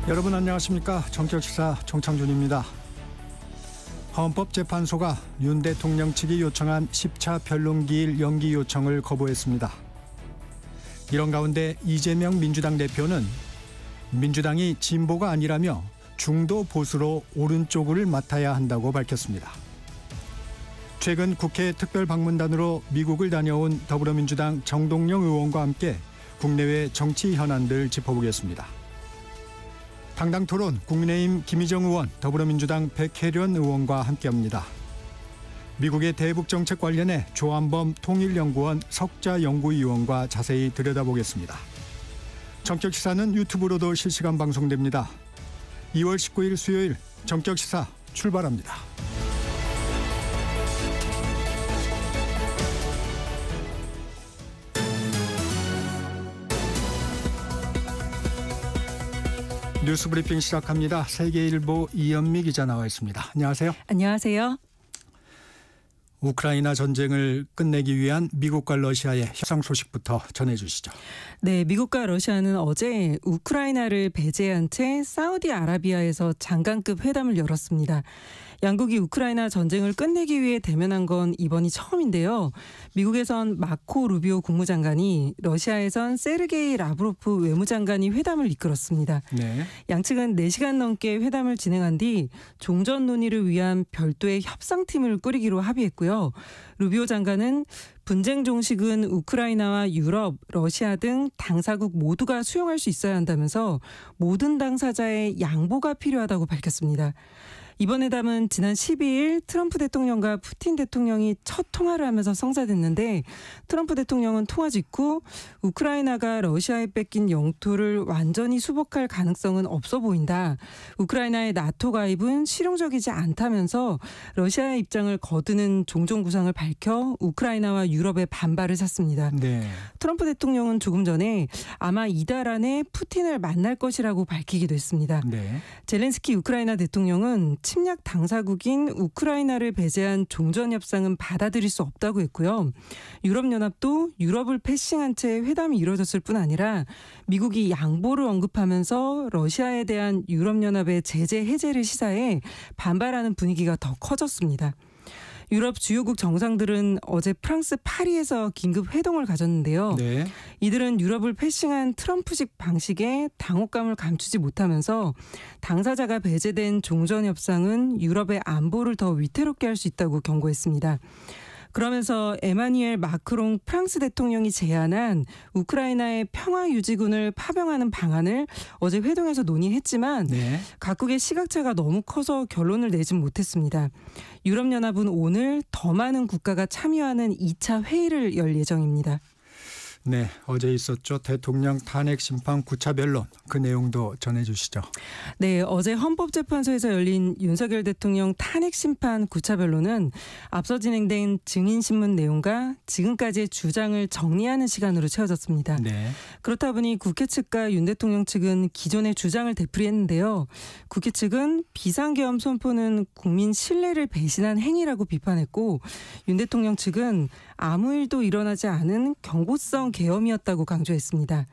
여러분 안녕하십니까? 정격시사 정창준입니다. 헌법재판소가 윤 대통령 측이 요청한 10차 변론기일 연기 요청을 거부했습니다. 이런 가운데 이재명 민주당 대표는 민주당이 진보가 아니라며 중도 보수로 오른쪽을 맡아야 한다고 밝혔습니다. 최근 국회 특별방문단으로 미국을 다녀온 더불어민주당 정동영 의원과 함께 국내외 정치 현안들 짚어보겠습니다. 당당토론 국민의힘 김희정 의원, 더불어민주당 백혜련 의원과 함께합니다. 미국의 대북정책 관련해 조한범 통일연구원 석자연구위원과 자세히 들여다보겠습니다. 정격시사는 유튜브로도 실시간 방송됩니다. 2월 19일 수요일 정격시사 출발합니다. 뉴스브리핑 시작합니다. 세계일보 이현미 기자 나와 있습니다. 안녕하세요. 안녕하세요. 우크라이나 전쟁을 끝내기 위한 미국과 러시아의 협상 소식부터 전해주시죠. 네, 미국과 러시아는 어제 우크라이나를 배제한 채 사우디아라비아에서 장관급 회담을 열었습니다. 양국이 우크라이나 전쟁을 끝내기 위해 대면한 건 이번이 처음인데요. 미국에선 마코 루비오 국무장관이, 러시아에선 세르게이 라브로프 외무장관이 회담을 이끌었습니다. 네. 양측은 4시간 넘게 회담을 진행한 뒤 종전 논의를 위한 별도의 협상팀을 꾸리기로 합의했고요. 루비오 장관은 분쟁 종식은 우크라이나와 유럽, 러시아 등 당사국 모두가 수용할 수 있어야 한다면서 모든 당사자의 양보가 필요하다고 밝혔습니다. 이번 회담은 지난 12일 트럼프 대통령과 푸틴 대통령이 첫 통화를 하면서 성사됐는데, 트럼프 대통령은 통화 직후 우크라이나가 러시아에 뺏긴 영토를 완전히 수복할 가능성은 없어 보인다, 우크라이나의 나토 가입은 실용적이지 않다면서 러시아의 입장을 거드는 종종 구상을 밝혀 우크라이나와 유럽의 반발을 샀습니다. 네. 트럼프 대통령은 조금 전에 아마 이달 안에 푸틴을 만날 것이라고 밝히기도 했습니다. 네. 젤렌스키 우크라이나 대통령은 침략 당사국인 우크라이나를 배제한 종전협상은 받아들일 수 없다고 했고요. 유럽연합도 유럽을 패싱한 채 회담이 이루어졌을 뿐 아니라 미국이 양보를 언급하면서 러시아에 대한 유럽연합의 제재 해제를 시사해 반발하는 분위기가 더 커졌습니다. 유럽 주요국 정상들은 어제 프랑스 파리에서 긴급 회동을 가졌는데요. 네. 이들은 유럽을 패싱한 트럼프식 방식에 당혹감을 감추지 못하면서 당사자가 배제된 종전협상은 유럽의 안보를 더 위태롭게 할 수 있다고 경고했습니다. 그러면서 에마뉘엘 마크롱 프랑스 대통령이 제안한 우크라이나의 평화유지군을 파병하는 방안을 어제 회동에서 논의했지만 네. 각국의 시각차가 너무 커서 결론을 내진 못했습니다. 유럽연합은 오늘 더 많은 국가가 참여하는 2차 회의를 열 예정입니다. 네, 어제 있었죠. 대통령 탄핵 심판 9차 변론, 그 내용도 전해주시죠. 네, 어제 헌법재판소에서 열린 윤석열 대통령 탄핵 심판 9차 변론은 앞서 진행된 증인신문 내용과 지금까지의 주장을 정리하는 시간으로 채워졌습니다. 네. 그렇다 보니 국회 측과 윤 대통령 측은 기존의 주장을 되풀이했는데요. 국회 측은 비상계엄 선포는 국민 신뢰를 배신한 행위라고 비판했고, 윤 대통령 측은 아무 일도 일어나지 않은 경고성 계엄이었다고 강조했습니다.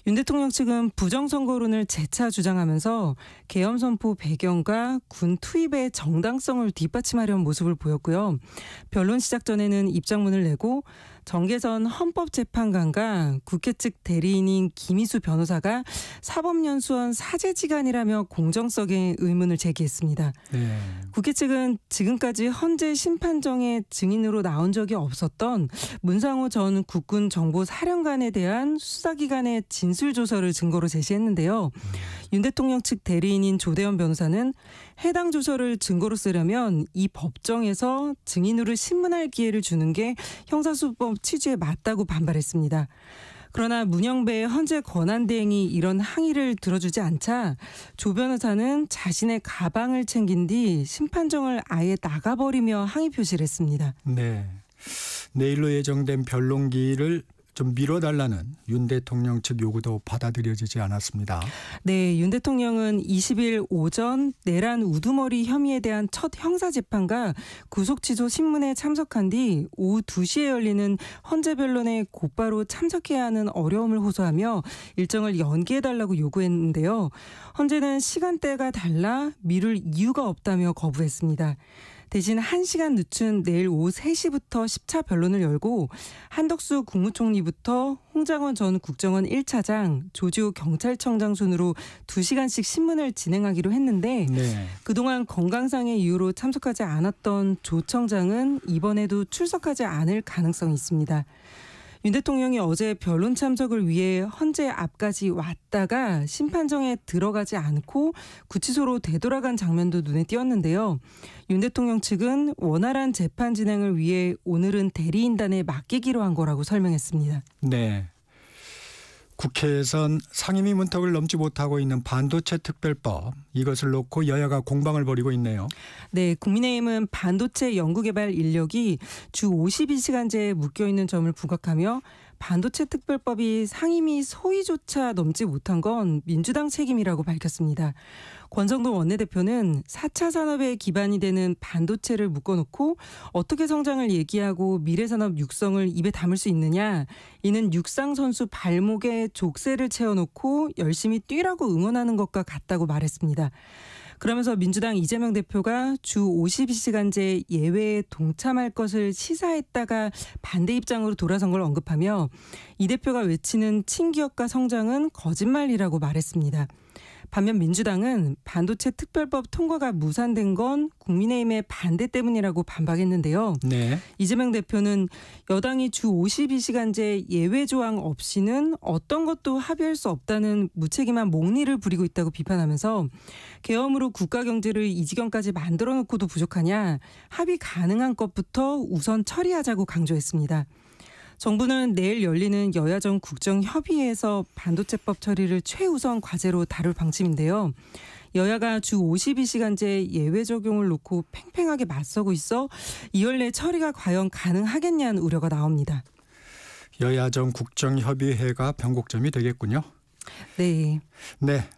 윤 대통령 측은 부정선거론을 재차 주장하면서 계엄 선포 배경과 군 투입의 정당성을 뒷받침하려는 모습을 보였고요. 변론 시작 전에는 입장문을 내고 정계선 헌법재판관과 국회 측 대리인인 김희수 변호사가 사법연수원 사제지간이라며 공정성에 의문을 제기했습니다. 네. 국회 측은 지금까지 헌재 심판정에 증인으로 나온 적이 없었던 문상호 전 국군 정보사령관에 대한 수사기관의 진술조서를 증거로 제시했는데요. 윤 대통령 측 대리인인 조대원 변호사는 해당 조서를 증거로 쓰려면 이 법정에서 증인으로 신문할 기회를 주는 게 형사소법 취지에 맞다고 반발했습니다. 그러나 문영배의 헌재 권한대행이 이런 항의를 들어주지 않자 조 변호사는 자신의 가방을 챙긴 뒤 심판정을 아예 나가버리며 항의 표시를 했습니다. 네. 내일로 예정된 변론기를 좀 미뤄달라는 윤 대통령 측 요구도 받아들여지지 않았습니다. 네, 윤 대통령은 20일 오전 내란 우두머리 혐의에 대한 첫 형사재판과 구속취소 신문에 참석한 뒤 오후 2시에 열리는 헌재 변론에 곧바로 참석해야 하는 어려움을 호소하며 일정을 연기해달라고 요구했는데요. 헌재는 시간대가 달라 미룰 이유가 없다며 거부했습니다. 대신 1시간 늦춘 내일 오후 3시부터 10차 변론을 열고 한덕수 국무총리부터 홍장원 전 국정원 1차장, 조지호 경찰청장 순으로 2시간씩 신문을 진행하기로 했는데 네. 그동안 건강상의 이유로 참석하지 않았던 조 청장은 이번에도 출석하지 않을 가능성이 있습니다. 윤 대통령이 어제 변론 참석을 위해 헌재 앞까지 왔다가 심판정에 들어가지 않고 구치소로 되돌아간 장면도 눈에 띄었는데요. 윤 대통령 측은 원활한 재판 진행을 위해 오늘은 대리인단에 맡기기로 한 거라고 설명했습니다. 네. 국회에선 상임위 문턱을 넘지 못하고 있는 반도체 특별법, 이것을 놓고 여야가 공방을 벌이고 있네요. 네, 국민의힘은 반도체 연구개발 인력이 주 52시간제에 묶여있는 점을 부각하며 반도체 특별법이 상임위 소위조차 넘지 못한 건 민주당 책임이라고 밝혔습니다. 권성동 원내대표는 4차 산업의 기반이 되는 반도체를 묶어놓고 어떻게 성장을 얘기하고 미래산업 육성을 입에 담을 수 있느냐. 이는 육상 선수 발목에 족쇄를 채워놓고 열심히 뛰라고 응원하는 것과 같다고 말했습니다. 그러면서 민주당 이재명 대표가 주 52시간제 예외에 동참할 것을 시사했다가 반대 입장으로 돌아선 걸 언급하며 이 대표가 외치는 친기업가 성장은 거짓말이라고 말했습니다. 반면 민주당은 반도체 특별법 통과가 무산된 건 국민의힘의 반대 때문이라고 반박했는데요. 네. 이재명 대표는 여당이 주 52시간제 예외 조항 없이는 어떤 것도 합의할 수 없다는 무책임한 몽리를 부리고 있다고 비판하면서 계엄으로 국가 경제를 이 지경까지 만들어 놓고도 부족하냐, 합의 가능한 것부터 우선 처리하자고 강조했습니다. 정부는 내일 열리는 여야정 국정협의회에서 반도체법 처리를 최우선 과제로 다룰 방침인데요. 여야가 주 52시간제 예외 적용을 놓고 팽팽하게 맞서고 있어 이월 내 처리가 과연 가능하겠냐는 우려가 나옵니다. 여야정 국정협의회가 변곡점이 되겠군요. 네. 네.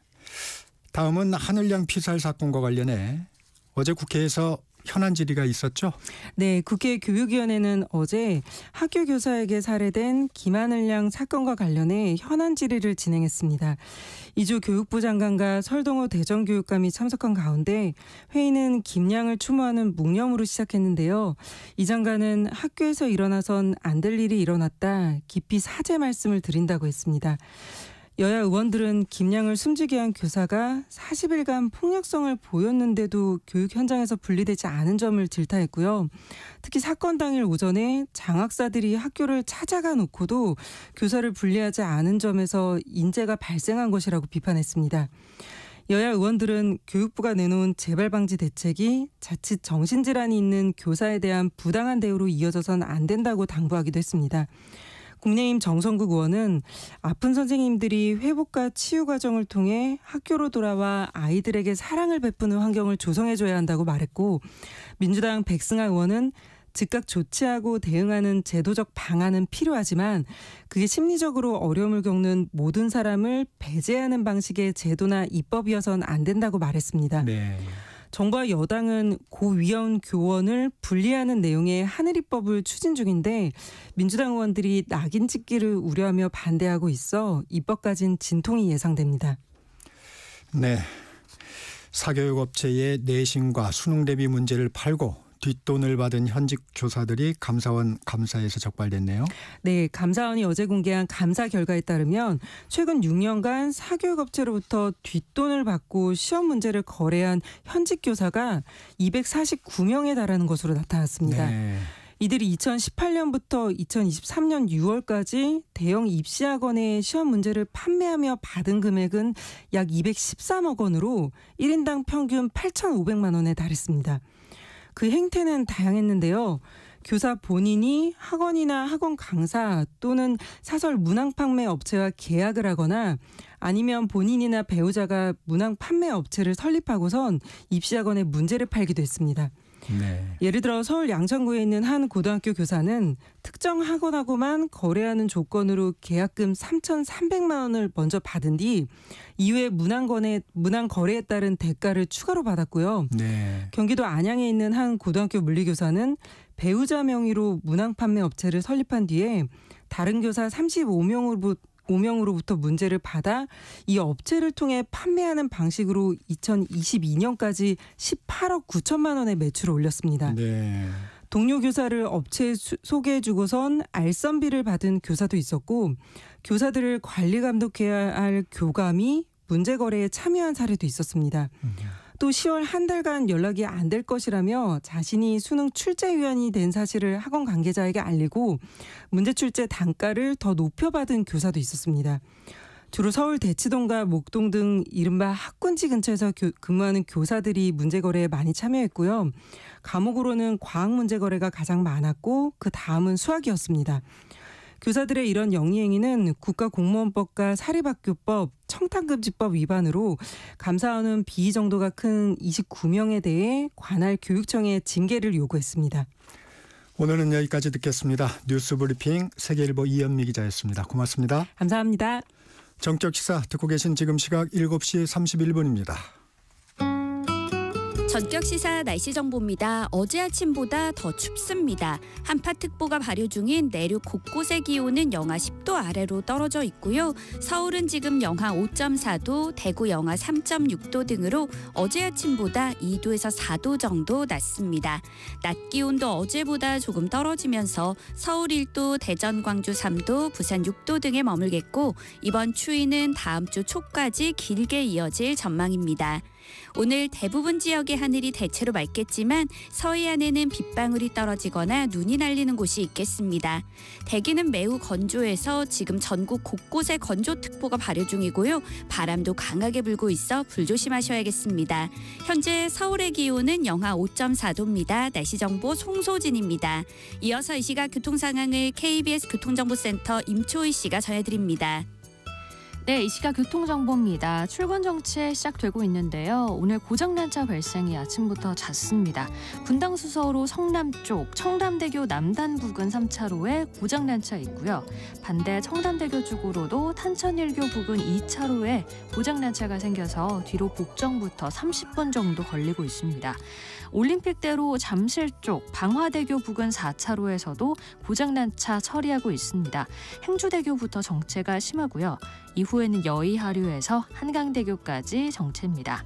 다음은 하늘양 피살 사건과 관련해 어제 국회에서 현안 질의가 있었죠? 네, 국회 교육위원회는 어제 학교 교사에게 살해된 김하늘 양 사건과 관련해 현안 질의를 진행했습니다. 이주 교육부 장관과 설동호 대전교육감이 참석한 가운데 회의는 김 양을 추모하는 묵념으로 시작했는데요. 이 장관은 학교에서 일어나선 안 될 일이 일어났다, 깊이 사죄 말씀을 드린다고 했습니다. 여야 의원들은 김 양을 숨지게 한 교사가 40일간 폭력성을 보였는데도 교육 현장에서 분리되지 않은 점을 질타했고요. 특히 사건 당일 오전에 장학사들이 학교를 찾아가 놓고도 교사를 분리하지 않은 점에서 인재가 발생한 것이라고 비판했습니다. 여야 의원들은 교육부가 내놓은 재발 방지 대책이 자칫 정신질환이 있는 교사에 대한 부당한 대우로 이어져선 안 된다고 당부하기도 했습니다. 국민의힘 정성국 의원은 아픈 선생님들이 회복과 치유 과정을 통해 학교로 돌아와 아이들에게 사랑을 베푸는 환경을 조성해줘야 한다고 말했고, 민주당 백승하 의원은 즉각 조치하고 대응하는 제도적 방안은 필요하지만 그게 심리적으로 어려움을 겪는 모든 사람을 배제하는 방식의 제도나 입법이어선 안 된다고 말했습니다. 네. 정부와 여당은 고위험 교원을 분리하는 내용의 하늘입법을 추진 중인데 민주당 의원들이 낙인 찍기를 우려하며 반대하고 있어 입법까지는 진통이 예상됩니다. 네. 사교육업체의 내신과 수능 대비 문제를 팔고 뒷돈을 받은 현직 교사들이 감사원 감사에서 적발됐네요. 네, 감사원이 어제 공개한 감사 결과에 따르면 최근 6년간 사교육업체로부터 뒷돈을 받고 시험 문제를 거래한 현직 교사가 249명에 달하는 것으로 나타났습니다. 네. 이들이 2018년부터 2023년 6월까지 대형 입시학원의 시험 문제를 판매하며 받은 금액은 약 213억 원으로 1인당 평균 8,500만 원에 달했습니다. 그 행태는 다양했는데요. 교사 본인이 학원이나 학원 강사 또는 사설 문항 판매 업체와 계약을 하거나 아니면 본인이나 배우자가 문항 판매 업체를 설립하고선 입시학원에 문제를 팔기도 했습니다. 네. 예를 들어 서울 양천구에 있는 한 고등학교 교사는 특정 학원하고만 거래하는 조건으로 계약금 3,300만 원을 먼저 받은 뒤 이후에 문항 거래에 따른 대가를 추가로 받았고요. 네. 경기도 안양에 있는 한 고등학교 물리교사는 배우자 명의로 문항 판매 업체를 설립한 뒤에 다른 교사 35명으로부터 문제를 받아 이 업체를 통해 판매하는 방식으로 2022년까지 18억 9천만 원의 매출을 올렸습니다. 네. 동료 교사를 업체에 소개해주고선 알선비를 받은 교사도 있었고 교사들을 관리 감독해야 할 교감이 문제 거래에 참여한 사례도 있었습니다. 또 10월 한 달간 연락이 안 될 것이라며 자신이 수능 출제위원이 된 사실을 학원 관계자에게 알리고 문제 출제 단가를 더 높여받은 교사도 있었습니다. 주로 서울 대치동과 목동 등 이른바 학군지 근처에서 근무하는 교사들이 문제 거래에 많이 참여했고요. 과목으로는 과학 문제 거래가 가장 많았고 그 다음은 수학이었습니다. 교사들의 이런 영리행위는 국가공무원법과 사립학교법, 청탁금지법 위반으로 감사원은 비위 정도가 큰 29명에 대해 관할 교육청에 징계를 요구했습니다. 오늘은 여기까지 듣겠습니다. 뉴스브리핑 세계일보 이현미 기자였습니다. 고맙습니다. 감사합니다. 정적시사 듣고 계신 지금 시각 7시 31분입니다. 전격시사 날씨 정보입니다. 어제 아침보다 더 춥습니다. 한파특보가 발효 중인 내륙 곳곳의 기온은 영하 10도 아래로 떨어져 있고요. 서울은 지금 영하 5.4도, 대구 영하 3.6도 등으로 어제 아침보다 2도에서 4도 정도 낮습니다. 낮 기온도 어제보다 조금 떨어지면서 서울 1도, 대전, 광주 3도, 부산 6도 등에 머물겠고 이번 추위는 다음 주 초까지 길게 이어질 전망입니다. 오늘 대부분 지역의 하늘이 대체로 맑겠지만 서해안에는 빗방울이 떨어지거나 눈이 날리는 곳이 있겠습니다. 대기는 매우 건조해서 지금 전국 곳곳에 건조특보가 발효 중이고요. 바람도 강하게 불고 있어 불조심하셔야겠습니다. 현재 서울의 기온은 영하 5.4도입니다. 날씨 정보 송소진입니다. 이어서 이 시각 교통 상황을 KBS 교통정보센터 임초희 씨가 전해드립니다. 네, 이 시각 교통정보입니다. 출근 정체 시작되고 있는데요. 오늘 고장난 차 발생이 아침부터 잦습니다. 분당 수서로 성남 쪽 청담대교 남단 부근 3차로에 고장난 차 있고요. 반대 청담대교 쪽으로도 탄천일교 부근 2차로에 고장난 차가 생겨서 뒤로 복정부터 30분 정도 걸리고 있습니다. 올림픽대로 잠실 쪽 방화대교 부근 4차로에서도 고장난 차 처리하고 있습니다. 행주대교부터 정체가 심하고요. 이후에는 여의하류에서 한강대교까지 정체입니다.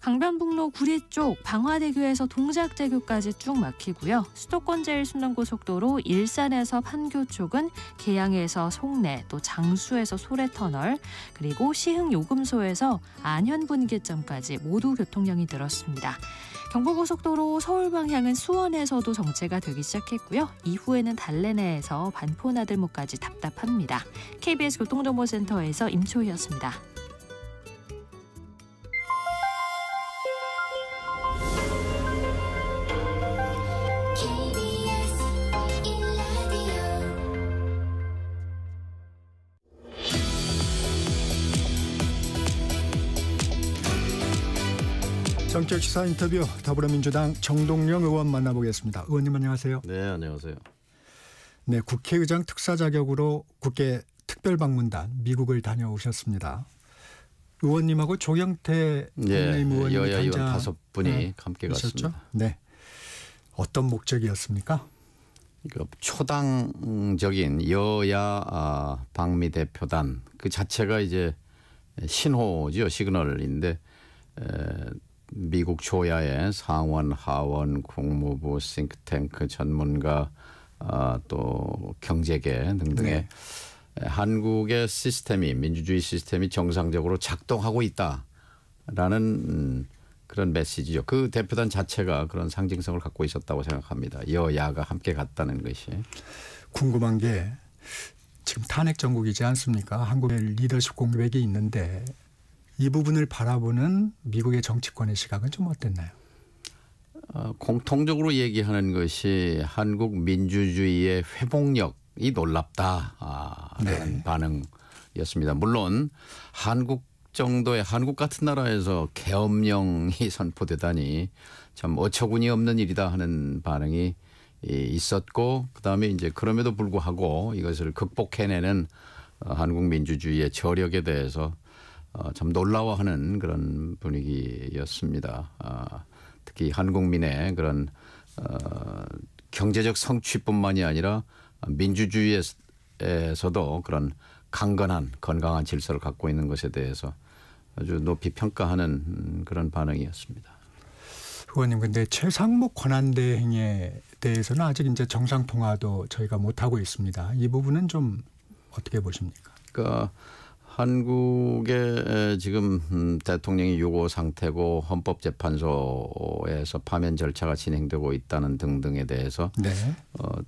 강변북로 구리 쪽 방화대교에서 동작대교까지 쭉 막히고요. 수도권 제1순환고속도로 일산에서 판교 쪽은 계양에서 송내, 또 장수에서 소래터널, 그리고 시흥 요금소에서 안현분기점까지 모두 교통량이 늘었습니다. 경부고속도로 서울 방향은 수원에서도 정체가 되기 시작했고요. 이후에는 달래내에서 반포나들목까지 답답합니다. KBS 교통정보센터에서 임초희였습니다. 정적시사 인터뷰 더불어민주당 정동영 의원 만나보겠습니다. 의원님 안녕하세요. 네, 안녕하세요. 네, 국회의장 특사 자격으로 국회 특별방문단 미국을 다녀오셨습니다. 의원님하고 조경태 국민의힘 의원님 여야 의원 5분이 함께 있었죠? 갔습니다. 네, 어떤 목적이었습니까? 초당적인 여야 방미 대표단 그 자체가 이제 신호죠, 시그널인데 미국 조야의 상원, 하원, 국무부, 싱크탱크 전문가 또 경제계 등등의 한국의 시스템이 민주주의 시스템이 정상적으로 작동하고 있다라는 그런 메시지죠. 그 대표단 자체가 그런 상징성을 갖고 있었다고 생각합니다. 여야가 함께 갔다는 것이. 궁금한 게 지금 탄핵 정국이지 않습니까? 한국의 리더십 공백이 있는데 이 부분을 바라보는 미국의 정치권의 시각은 좀 어땠나요? 공통적으로 얘기하는 것이 한국 민주주의의 회복력이 놀랍다라는 반응이었습니다. 물론 한국 정도의 한국 같은 나라에서 계엄령이 선포되다니 참 어처구니 없는 일이다 하는 반응이 있었고, 그다음에 이제 그럼에도 불구하고 이것을 극복해내는 한국 민주주의의 저력에 대해서 참 놀라워하는 그런 분위기였습니다. 특히 한국민의 그런 경제적 성취뿐만이 아니라 민주주의에서도 그런 강건한 건강한 질서를 갖고 있는 것에 대해서 아주 높이 평가하는 그런 반응이었습니다. 의원님, 근데 최상목 권한대행에 대해서는 아직 이제 정상 통화도 저희가 못 하고 있습니다. 이 부분은 좀 어떻게 보십니까? 그러니까 한국의 지금 대통령이 유고 상태고 헌법재판소에서 파면 절차가 진행되고 있다는 등등에 대해서 네.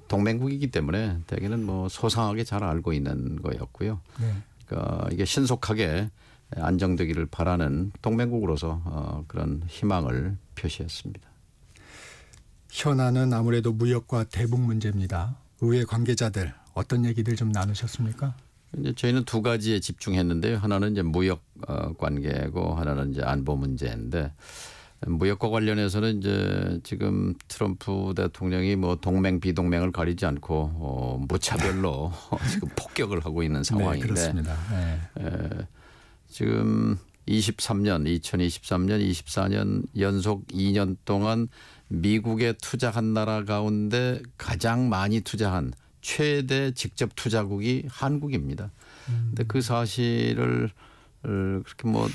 동맹국이기 때문에 대개는 뭐 소상하게 잘 알고 있는 거였고요. 네. 그러니까 이게 신속하게 안정되기를 바라는 동맹국으로서 그런 희망을 표시했습니다. 현안은 아무래도 무역과 대북 문제입니다. 의회 관계자들 어떤 얘기들 좀 나누셨습니까? 이제 저희는 두 가지에 집중했는데요. 하나는 이제 무역 관계고 하나는 이제 안보 문제인데, 무역과 관련해서는 이제 지금 트럼프 대통령이 뭐 동맹 비동맹을 가리지 않고 무차별로 지금 폭격을 하고 있는 상황인데, 네, 그렇습니다. 네. 지금 2023년, 24년 연속 2년 동안 미국에 투자한 나라 가운데 가장 많이 투자한 최대 직접 투자국이 한국입니다. 근데 그 사실을 그렇게 뭐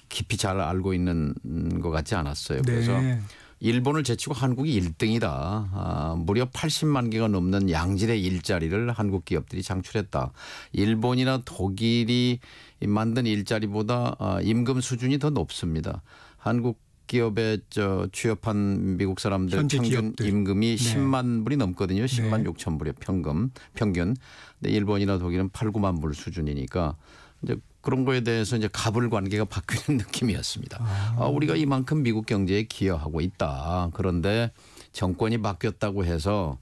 깊이 잘 알고 있는 것 같지 않았어요. 그래서 네. 일본을 제치고 한국이 1등이다. 무려 80만 개가 넘는 양질의 일자리를 한국 기업들이 창출했다. 일본이나 독일이 만든 일자리보다 임금 수준이 더 높습니다. 한국 기업에 취업한 미국 사람들 평균 기업들. 임금이 네. 10만 불이 넘거든요. 10만 네. 6천 불의 평균. 근데 일본이나 독일은 8, 9만 불 수준이니까 이제 그런 거에 대해서 이제 갑을 관계가 바뀌는 느낌이었습니다. 우리가 이만큼 미국 경제에 기여하고 있다. 그런데 정권이 바뀌었다고 해서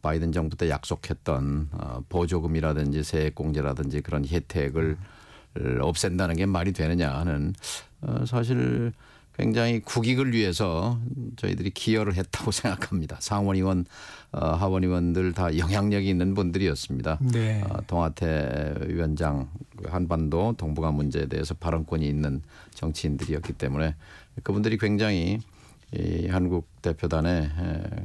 바이든 정부 때 약속했던 보조금이라든지 세액공제라든지 그런 혜택을 없앤다는 게 말이 되느냐 하는 사실 굉장히 국익을 위해서 저희들이 기여를 했다고 생각합니다. 상원의원, 하원의원들 다 영향력이 있는 분들이었습니다. 네. 동아태 위원장, 한반도 동북아 문제에 대해서 발언권이 있는 정치인들이었기 때문에 그분들이 굉장히 이 한국 대표단의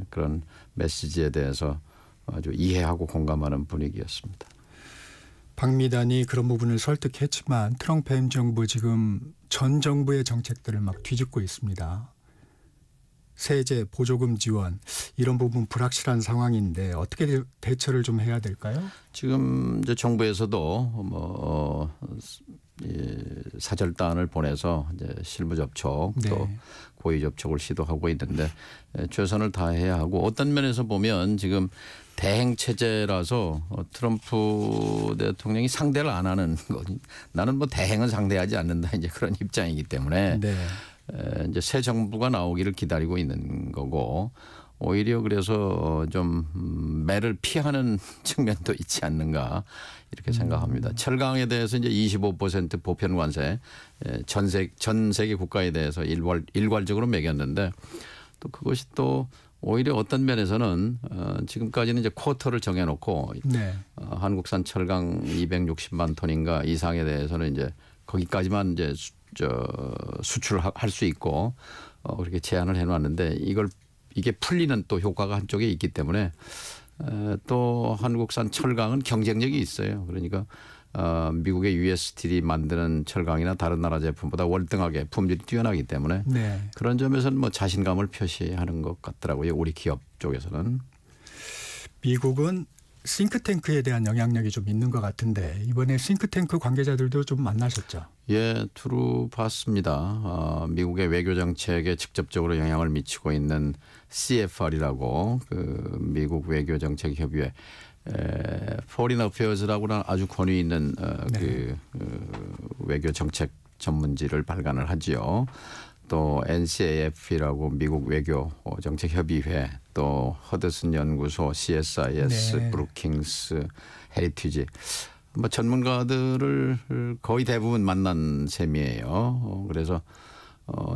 그런 메시지에 대해서 아주 이해하고 공감하는 분위기였습니다. 박미단이 그런 부분을 설득했지만 트럼프 행정부 지금 전 정부의 정책들을 막 뒤집고 있습니다. 세제, 보조금 지원 이런 부분 불확실한 상황인데 어떻게 대처를 좀 해야 될까요? 지금 이제 정부에서도 사절단을 보내서 이제 실무 접촉 또 네. 고위 접촉을 시도하고 있는데 최선을 다해야 하고, 어떤 면에서 보면 지금 대행 체제라서 트럼프 대통령이 상대를 안 하는 거, 나는 뭐 대행은 상대하지 않는다 이제 그런 입장이기 때문에 네. 이제 새 정부가 나오기를 기다리고 있는 거고, 오히려 그래서 좀 매를 피하는 측면도 있지 않는가 이렇게 생각합니다. 철강에 대해서 이제 25% 보편 관세 전 세계 국가에 대해서 일괄적으로 매겼는데, 또 그것이 또 오히려 어떤 면에서는 지금까지는 이제 쿼터를 정해놓고 네. 한국산 철강 260만 톤인가 이상에 대해서는 이제 거기까지만 이제 수출할 수 있고 그렇게 제한을 해놨는데, 이게 풀리는 또 효과가 한쪽에 있기 때문에 또 한국산 철강은 경쟁력이 있어요. 그러니까 미국의 US 스틸이 만드는 철강이나 다른 나라 제품보다 월등하게 품질이 뛰어나기 때문에 네. 그런 점에서는 뭐 자신감을 표시하는 것 같더라고요. 우리 기업 쪽에서는. 미국은 싱크탱크에 대한 영향력이 좀 있는 것 같은데 이번에 싱크탱크 관계자들도 좀 만나셨죠? 예, 두루 봤습니다. 미국의 외교 정책에 직접적으로 영향을 미치고 있는 CFR이라고 그 미국 외교 정책 협의회 Foreign Affairs라고는 아주 권위 있는 그 외교 정책 전문지를 발간을 하지요. 또 NCAF이라고 미국 외교 정책 협의회, 또 허드슨 연구소, CSIS, 네. 브루킹스, 헤리티지 뭐 전문가들을 거의 대부분 만난 셈이에요. 그래서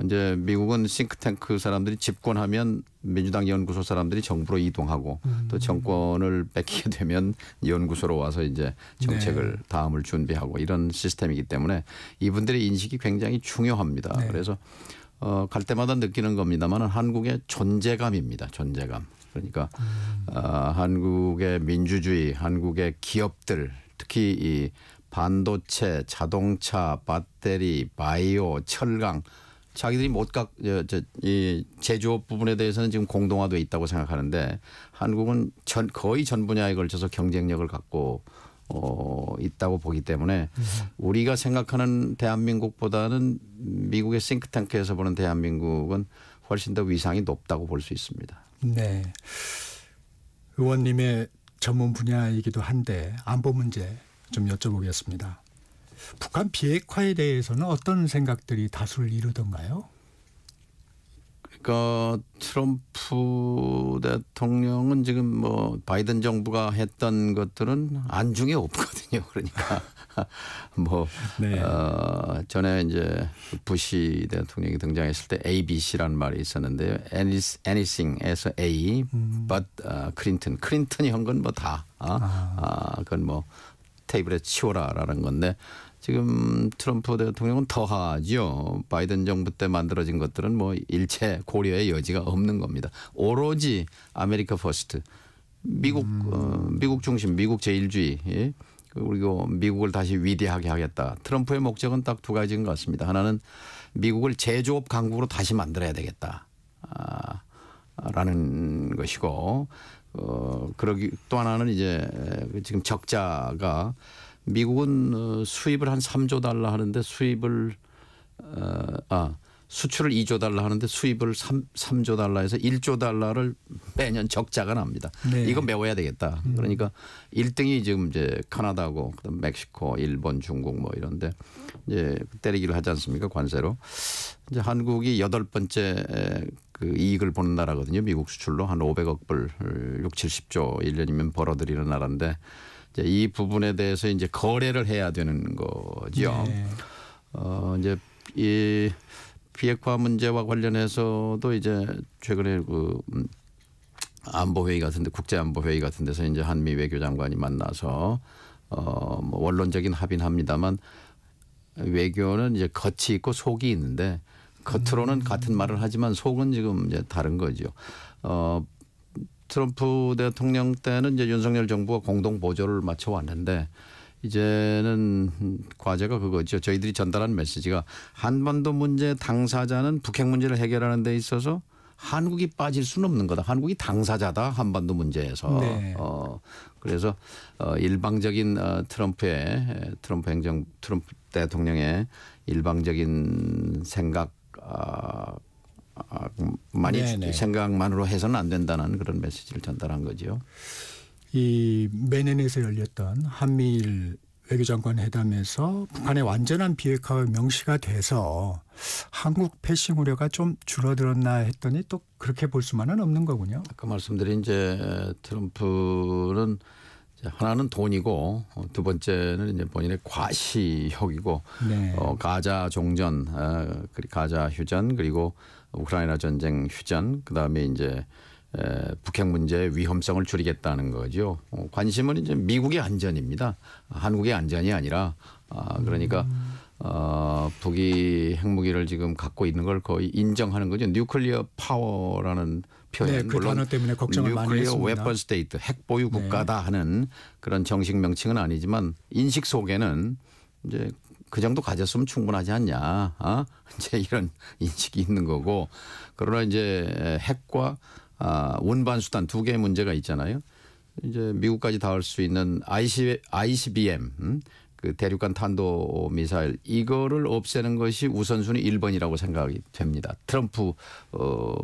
이제 미국은 싱크탱크 사람들이 집권하면 민주당 연구소 사람들이 정부로 이동하고 또 정권을 뺏기게 되면 연구소로 와서 이제 정책을 네. 다음을 준비하고 이런 시스템이기 때문에 이분들의 인식이 굉장히 중요합니다. 네. 그래서 갈 때마다 느끼는 겁니다만 한국의 존재감입니다. 존재감. 그러니까 한국의 민주주의, 한국의 기업들 특히 이 반도체, 자동차, 배터리, 바이오, 철강 자기들이 이 제조업 부분에 대해서는 지금 공동화돼 있다고 생각하는데 한국은 거의 전 분야에 걸쳐서 경쟁력을 갖고 있다고 보기 때문에 우리가 생각하는 대한민국보다는 미국의 싱크탱크에서 보는 대한민국은 훨씬 더 위상이 높다고 볼 수 있습니다. 네. 의원님의 전문 분야이기도 한데 안보 문제 좀 여쭤보겠습니다. 북한 비핵화에 대해서는 어떤 생각들이 다수를 이루던가요? 그러니까 트럼프 대통령은 지금 뭐 바이든 정부가 했던 것들은 안중에 없거든요. 그러니까 뭐 네. 전에 이제 부시 대통령이 등장했을 때 ABC라는 말이 있었는데요. Anything에서 A, but 클린턴이 한 건 뭐 다 그건 뭐 테이블에 치워라라는 건데 지금 트럼프 대통령은 더하죠. 바이든 정부 때 만들어진 것들은 뭐 일체 고려의 여지가 없는 겁니다. 오로지 아메리카 퍼스트, 미국 중심, 미국 제일주의, 예? 그리고 미국을 다시 위대하게 하겠다. 트럼프의 목적은 딱 두 가지인 것 같습니다. 하나는 미국을 제조업 강국으로 다시 만들어야 되겠다. 라는 것이고, 그러기 또 하나는 이제 지금 적자가 미국은 수입을 한 3조 달러 하는데 수출을 2조 달러 하는데 수입을 3조 달러에서 1조 달러를 매년 적자가 납니다. 네. 이거 메워야 되겠다. 그러니까 1등이 지금 이제 캐나다고 그다음 멕시코, 일본, 중국 뭐 이런데 이제 때리기를 하지 않습니까? 관세로. 이제 한국이 8번째 그 이익을 보는 나라거든요. 미국 수출로 한 500억 불, 6, 70조 1년이면 벌어들이는 나라인데 이제 이 부분에 대해서 이제 거래를 해야 되는 거죠. 네. 이제 이 비핵화 문제와 관련해서도 이제 최근에 그 안보회의 같은데 국제안보회의 같은 데서 이제 한미 외교장관이 만나서 뭐 원론적인 합의는 합니다만 외교는 이제 겉이 있고 속이 있는데 겉으로는 같은 말을 하지만 속은 지금 이제 다른 거죠. 트럼프 대통령 때는 이제 윤석열 정부가 공동 보조를 맞춰 왔는데 이제는 과제가 그거죠. 저희들이 전달한 메시지가 한반도 문제 당사자는 북핵 문제를 해결하는 데 있어서 한국이 빠질 수는 없는 거다. 한국이 당사자다. 한반도 문제에서. 네. 그래서 일방적인 트럼프 대통령의 일방적인 생각만으로 해서는 안 된다는 그런 메시지를 전달한 거죠. 이 매년에서 열렸던 한미일 외교장관 회담에서 북한의 완전한 비핵화가 명시가 돼서 한국 패싱 우려가 좀 줄어들었나 했더니 또 그렇게 볼 수만은 없는 거군요. 아까 말씀드린 이제 트럼프는 하나는 돈이고 두 번째는 이제 본인의 과시욕이고 네. 가자 종전, 가자 휴전 그리고 우크라이나 전쟁 휴전 그다음에 이제 북핵 문제의 위험성을 줄이겠다는 거죠. 관심은 이제 미국의 안전입니다. 한국의 안전이 아니라 그러니까 북이 핵무기를 지금 갖고 있는 걸 거의 인정하는 거죠. 뉴클리어 파워라는 표현. 네, 그 단어 때문에 걱정을 많이 했습니다. 뉴클리어 웨펀 스테이트, 핵 보유 국가다 하는 그런 정식 명칭은 아니지만 인식 속에는 이제 그 정도 가졌으면 충분하지 않냐. 이제 이런 인식이 있는 거고 그러나 이제 핵과 운반수단 두 개의 문제가 있잖아요. 이제 미국까지 닿을 수 있는 ICBM 그 대륙간 탄도 미사일 이거를 없애는 것이 우선순위 1번이라고 생각이 됩니다. 트럼프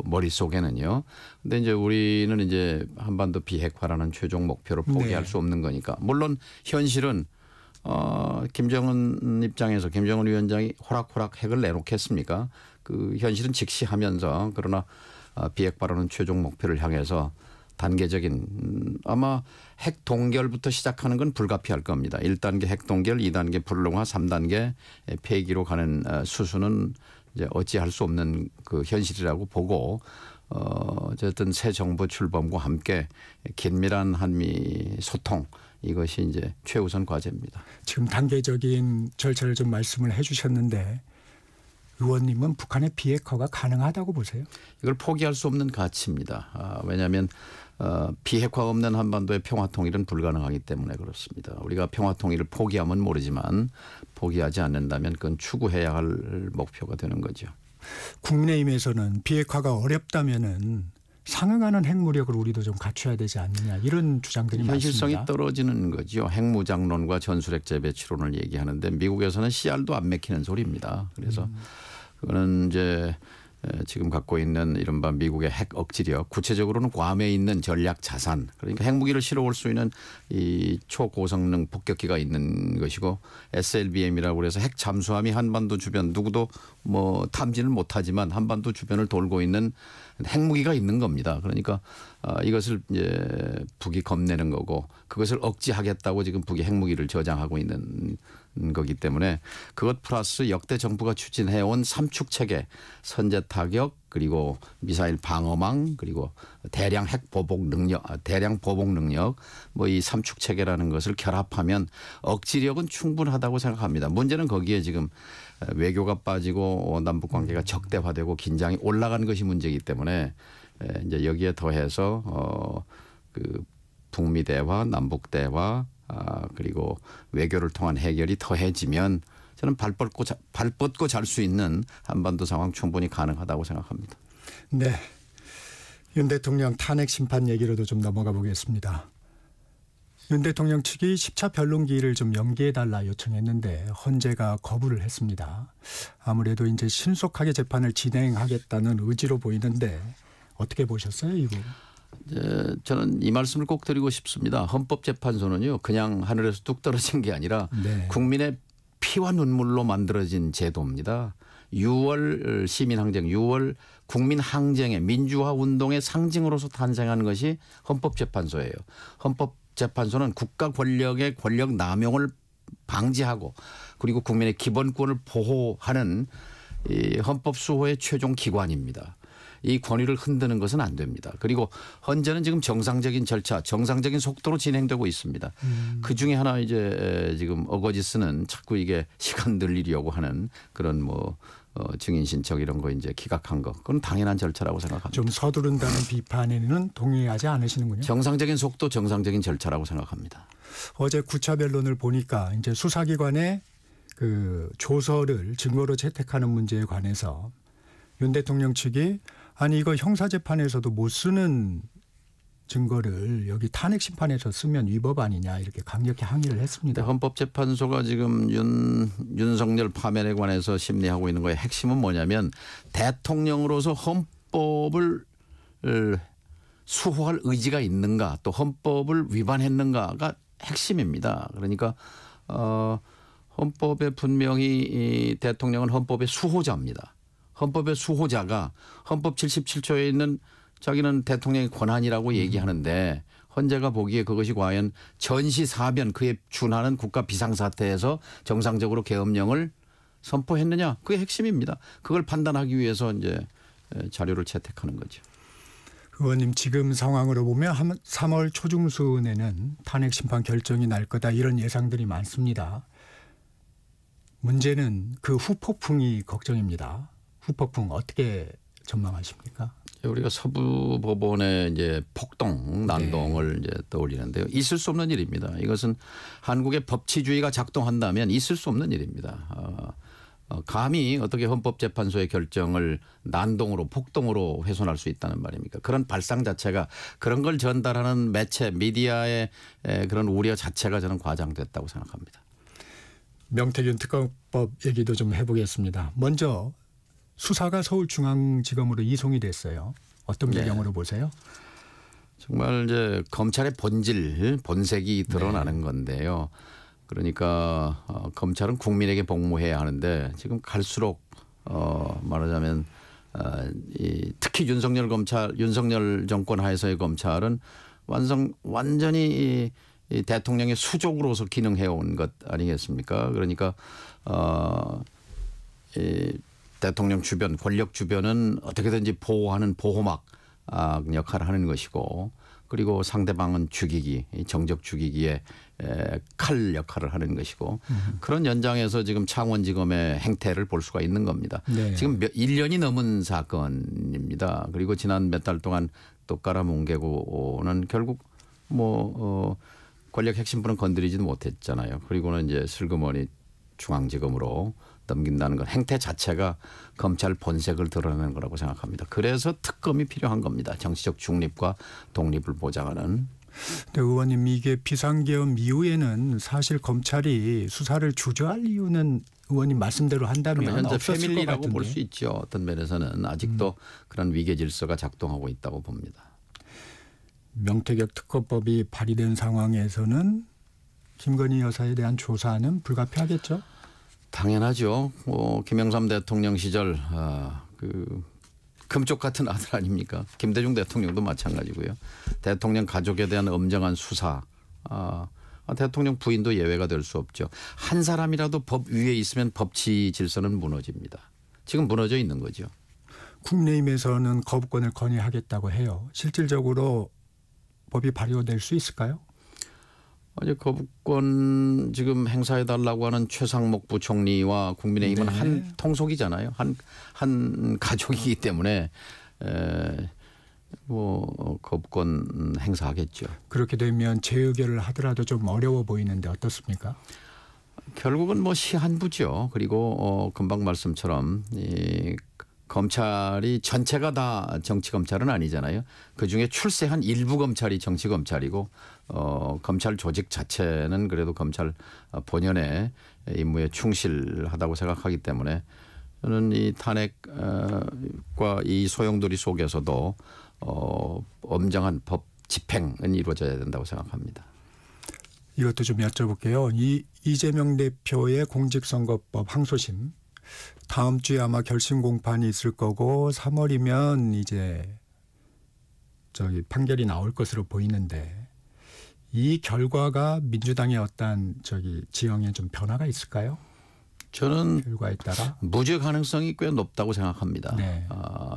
머릿속에는요. 근데 이제 우리는 이제 한반도 비핵화라는 최종 목표를 포기할 네. 수 없는 거니까. 물론 현실은 김정은 입장에서 김정은 위원장이 호락호락 핵을 내놓겠습니까? 그 현실은 직시하면서 그러나 비핵화라는 최종 목표를 향해서 단계적인 아마 핵 동결부터 시작하는 건 불가피할 겁니다. 1단계 핵 동결, 2단계 불능화, 3단계 폐기로 가는 수순은 이제 어찌할 수 없는 그 현실이라고 보고 어쨌든 새 정부 출범과 함께 긴밀한 한미 소통 이것이 이제 최우선 과제입니다. 지금 단계적인 절차를 좀 말씀을 해 주셨는데 의원님은 북한의 비핵화가 가능하다고 보세요? 이걸 포기할 수 없는 가치입니다. 왜냐하면 비핵화 없는 한반도의 평화 통일은 불가능하기 때문에 그렇습니다. 우리가 평화 통일을 포기하면 모르지만 포기하지 않는다면 그건 추구해야 할 목표가 되는 거죠. 국민의힘에서는 비핵화가 어렵다면은 상응하는 핵무력을 우리도 좀 갖춰야 되지 않느냐 이런 주장들이 현실성이 많습니다. 떨어지는 거죠. 핵무장론과 전술핵 재배치론을 얘기하는데 미국에서는 씨알도 안 맥히는 소리입니다. 그래서 그거는 이제 지금 갖고 있는 이른바 미국의 핵 억지력, 구체적으로는 괌에 있는 전략 자산, 그러니까 핵무기를 실어올 수 있는 이 초고성능 폭격기가 있는 것이고 SLBM이라고 해서 핵 잠수함이 한반도 주변 누구도 뭐 탐지는 못하지만 한반도 주변을 돌고 있는 핵무기가 있는 겁니다. 그러니까 이것을 이제 북이 겁내는 거고 그것을 억지하겠다고 지금 북이 핵무기를 저장하고 있는 거기 때문에 그것 플러스 역대 정부가 추진해온 삼축 체계 선제 타격 그리고 미사일 방어망 그리고 대량 핵 보복 능력 대량 보복 능력 뭐 이 삼축 체계라는 것을 결합하면 억지력은 충분하다고 생각합니다. 문제는 거기에 지금 외교가 빠지고 남북 관계가 적대화되고 긴장이 올라간 것이 문제이기 때문에 이제 여기에 더해서 그 북미 대화, 남북 대화 그리고 외교를 통한 해결이 더해지면 저는 발 뻗고 잘 수 있는 한반도 상황 충분히 가능하다고 생각합니다. 네, 윤 대통령 탄핵 심판 얘기로도 좀 넘어가 보겠습니다. 윤 대통령 측이 10차 변론기일을 좀 연기해달라 요청했는데 헌재가 거부를 했습니다. 아무래도 이제 신속하게 재판을 진행하겠다는 의지로 보이는데 어떻게 보셨어요, 이거? 저는 이 말씀을 꼭 드리고 싶습니다. 헌법재판소는요 그냥 하늘에서 뚝 떨어진 게 아니라 네. 국민의 피와 눈물로 만들어진 제도입니다. 6월 시민항쟁, 6월 국민항쟁의 민주화 운동의 상징으로서 탄생한 것이 헌법재판소예요. 헌법재판소는 국가 권력의 권력 남용을 방지하고 그리고 국민의 기본권을 보호하는 이 헌법 수호의 최종 기관입니다. 이 권위를 흔드는 것은 안 됩니다. 그리고 헌재는 지금 정상적인 절차, 정상적인 속도로 진행되고 있습니다. 그 중에 하나 이제 지금 어거지 쓰는 자꾸 이게 시간 늘리려고 하는 그런 뭐 증인 신청 이런 거 이제 기각한 거, 그건 당연한 절차라고 생각합니다. 좀 서두른다는 비판에는 동의하지 않으시는군요. 정상적인 속도, 정상적인 절차라고 생각합니다. 어제 9차 변론을 보니까 이제 수사기관의 그 조서를 증거로 채택하는 문제에 관해서 윤 대통령 측이 아니 이거 형사재판에서도 못 쓰는 증거를 여기 탄핵 심판에서 쓰면 위법 아니냐 이렇게 강력히 항의를 했습니다. 헌법재판소가 지금 윤석열 파면에 관해서 심리하고 있는 거의 핵심은 뭐냐면 대통령으로서 헌법을 수호할 의지가 있는가 또 헌법을 위반했는가가 핵심입니다. 그러니까 헌법에 분명히 이 대통령은 헌법의 수호자입니다. 헌법의 수호자가 헌법 77조에 있는 자기는 대통령의 권한이라고 얘기하는데 헌재가 보기에 그것이 과연 전시사변 그에 준하는 국가 비상사태에서 정상적으로 계엄령을 선포했느냐 그게 핵심입니다. 그걸 판단하기 위해서 이제 자료를 채택하는 거죠. 의원님 지금 상황으로 보면 3월 초중순에는 탄핵 심판 결정이 날 거다 이런 예상들이 많습니다. 문제는 그 후폭풍이 걱정입니다. 후폭풍 어떻게 전망하십니까? 우리가 서부 법원의 이제 폭동, 난동을 이제 떠올리는데요. 있을 수 없는 일입니다. 이것은 한국의 법치주의가 작동한다면 있을 수 없는 일입니다. 감히 어떻게 헌법재판소의 결정을 난동으로 폭동으로 훼손할 수 있다는 말입니까? 그런 발상 자체가 그런 걸 전달하는 매체, 미디어의 그런 우려 자체가 저는 과장됐다고 생각합니다. 명태균 특검법 얘기도 좀 해보겠습니다. 먼저 수사가 서울중앙지검으로 이송이 됐어요. 어떤 배경으로 보세요? 정말 이제 검찰의 본질, 본색이 드러나는 건데요. 그러니까 검찰은 국민에게 복무해야 하는데 지금 갈수록 말하자면 특히 윤석열 정권 하에서의 검찰은 완전히 이 대통령의 수족으로서 기능해온 것 아니겠습니까? 그러니까 이 대통령 주변, 권력 주변은 어떻게든지 보호하는 보호막 역할을 하는 것이고, 그리고 상대방은 죽이기, 정적 죽이기에 칼 역할을 하는 것이고, 그런 연장에서 지금 창원지검의 행태를 볼 수가 있는 겁니다. 네. 지금 1년이 넘은 사건입니다. 그리고 지난 몇 달 동안 또 깔아뭉개고는 결국 권력 핵심부는 건드리지도 못했잖아요. 그리고는 이제 슬그머니 중앙지검으로 넘긴다는 건 행태 자체가 검찰 본색을 드러내는 거라고 생각합니다. 그래서 특검이 필요한 겁니다. 정치적 중립과 독립을 보장하는. 네, 의원님, 이게 비상계엄 이후에는 사실 검찰이 수사를 주저할 이유는 의원님 말씀대로 한다면 현재 없었을 것 패밀리라고 같은데. 볼 수 있죠. 어떤 면에서는 아직도 그런 위계 질서가 작동하고 있다고 봅니다. 명태균 특검법이 발의된 상황에서는 김건희 여사에 대한 조사는 불가피하겠죠? 당연하죠. 김영삼 대통령 시절 그 금쪽 같은 아들 아닙니까? 김대중 대통령도 마찬가지고요. 대통령 가족에 대한 엄정한 수사. 대통령 부인도 예외가 될 수 없죠. 한 사람이라도 법 위에 있으면 법치 질서는 무너집니다. 지금 무너져 있는 거죠. 국민의힘에서는 거부권을 건의하겠다고 해요. 실질적으로 법이 발효될 수 있을까요? 어제 거부권 지금 행사해달라고 하는 최상목 부총리와 국민의힘은 네. 한 통속이잖아요. 한 가족이기 때문에 거부권 행사하겠죠. 그렇게 되면 재의결을 하더라도 좀 어려워 보이는데 어떻습니까? 결국은 시한부죠. 그리고 금방 말씀처럼 이 검찰이 전체가 다 정치 검찰은 아니잖아요. 그중에 출세한 일부 검찰이 정치 검찰이고 검찰 조직 자체는 그래도 검찰 본연의 임무에 충실하다고 생각하기 때문에 저는 이 탄핵과 이 소용돌이 속에서도 엄정한 법 집행은 이루어져야 된다고 생각합니다. 이것도 좀 여쭤볼게요. 이재명 대표의 공직선거법 항소심 다음 주에 아마 결심 공판이 있을 거고 3월이면 이제 판결이 나올 것으로 보이는데 이 결과가 민주당의 어떤 지형에 좀 변화가 있을까요? 저는 결과에 따라 무죄 가능성이 꽤 높다고 생각합니다. 네.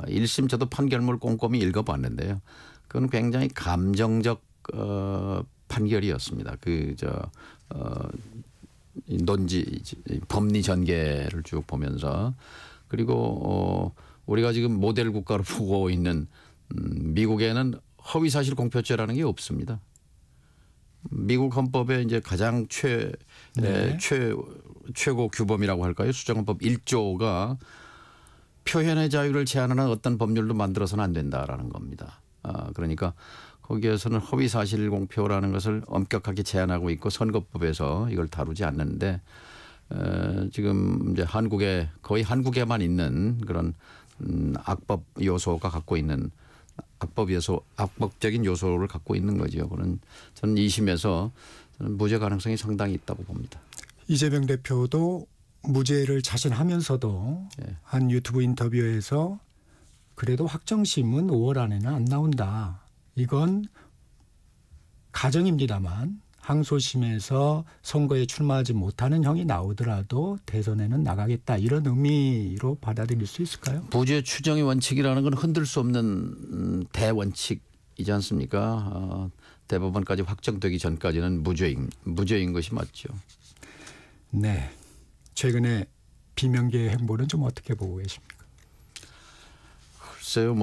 1심 저도 판결문을 꼼꼼히 읽어봤는데요. 그건 굉장히 감정적 판결이었습니다. 법리 전개를 쭉 보면서, 그리고 우리가 지금 모델 국가로 보고 있는 미국에는 허위사실 공표죄라는 게 없습니다. 미국 헌법의 이제 가장 최고 규범이라고 할까요? 수정헌법 1조가 표현의 자유를 제한하는 어떤 법률도 만들어서는 안 된다라는 겁니다. 그러니까 거기에서는 허위사실 공표라는 것을 엄격하게 제한하고 있고 선거법에서 이걸 다루지 않는데 지금 이제 거의 한국에만 있는 그런 악법 요소가 갖고 있는 악법적인 요소를 갖고 있는 거죠. 저는 2심에서 저는 무죄 가능성이 상당히 있다고 봅니다. 이재명 대표도 무죄를 자신하면서도 예. 한 유튜브 인터뷰에서 그래도 확정심은 5월 안에는 안 나온다. 이건 가정입니다만 항소심에서 선거에 출마하지 못하는 형이 나오더라도 대선에는 나가겠다. 이런 의미로 받아들일 수 있을까요? 무죄 추정의 원칙이라는 건 흔들 수 없는 대원칙이지 않습니까? 대법원까지 확정되기 전까지는 무죄인 것이 맞죠. 네. 최근에 비명계의 행보는 좀 어떻게 보고 계십니까? 글쎄요,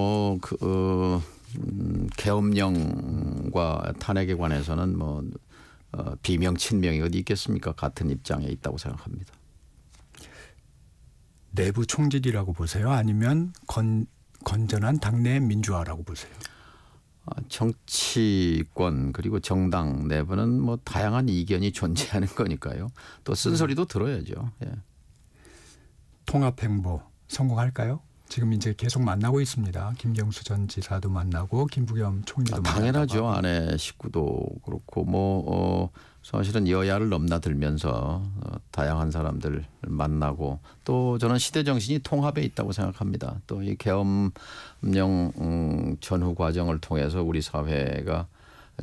계엄령과 탄핵에 관해서는 비명 친명이 어디 있겠습니까? 같은 입장에 있다고 생각합니다. 내부 총질이라고 보세요? 아니면 건전한 당내 민주화라고 보세요? 정치권 그리고 정당 내부는 다양한 이견이 존재하는 거니까요. 또 쓴소리도 들어야죠. 예. 통합행보 성공할까요? 지금 이제 계속 만나고 있습니다. 김경수 전 지사도 만나고 김부겸 총리도 만나고. 당연하죠. 아내 식구도 그렇고 사실은 여야를 넘나들면서 다양한 사람들 만나고 또 저는 시대 정신이 통합에 있다고 생각합니다. 또 이 계엄령 전후 과정을 통해서 우리 사회가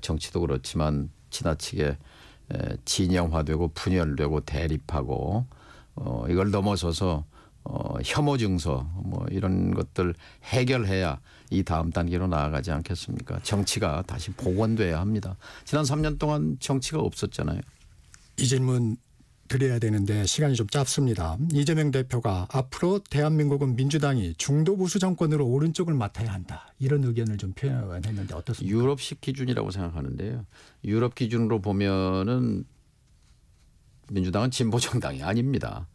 정치도 그렇지만 지나치게 진영화되고 분열되고 대립하고 이걸 넘어서서 혐오 증서 이런 것들 해결해야 이 다음 단계로 나아가지 않겠습니까? 정치가 다시 복원돼야 합니다. 지난 3년 동안 정치가 없었잖아요. 이 질문 드려야 되는데 시간이 좀 짧습니다. 이재명 대표가 앞으로 대한민국은 민주당이 중도 보수 정권으로 오른쪽을 맡아야 한다. 이런 의견을 좀 표현했는데 어떻습니까? 유럽식 기준이라고 생각하는데요. 유럽 기준으로 보면은 민주당은 진보 정당이 아닙니다.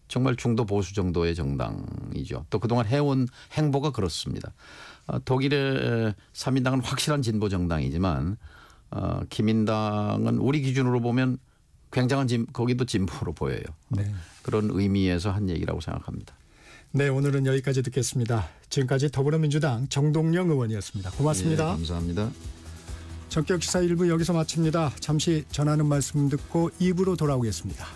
정말 중도 보수 정도의 정당이죠. 또 그동안 해온 행보가 그렇습니다. 독일의 3인당은 확실한 진보 정당이지만 기민당은 우리 기준으로 보면 굉장한 거기도 진보로 보여요. 네. 그런 의미에서 한 얘기라고 생각합니다. 네, 오늘은 여기까지 듣겠습니다. 지금까지 더불어민주당 정동영 의원이었습니다. 고맙습니다. 네, 감사합니다. 전격시사 1부 여기서 마칩니다. 잠시 전하는 말씀 듣고 2부로 돌아오겠습니다.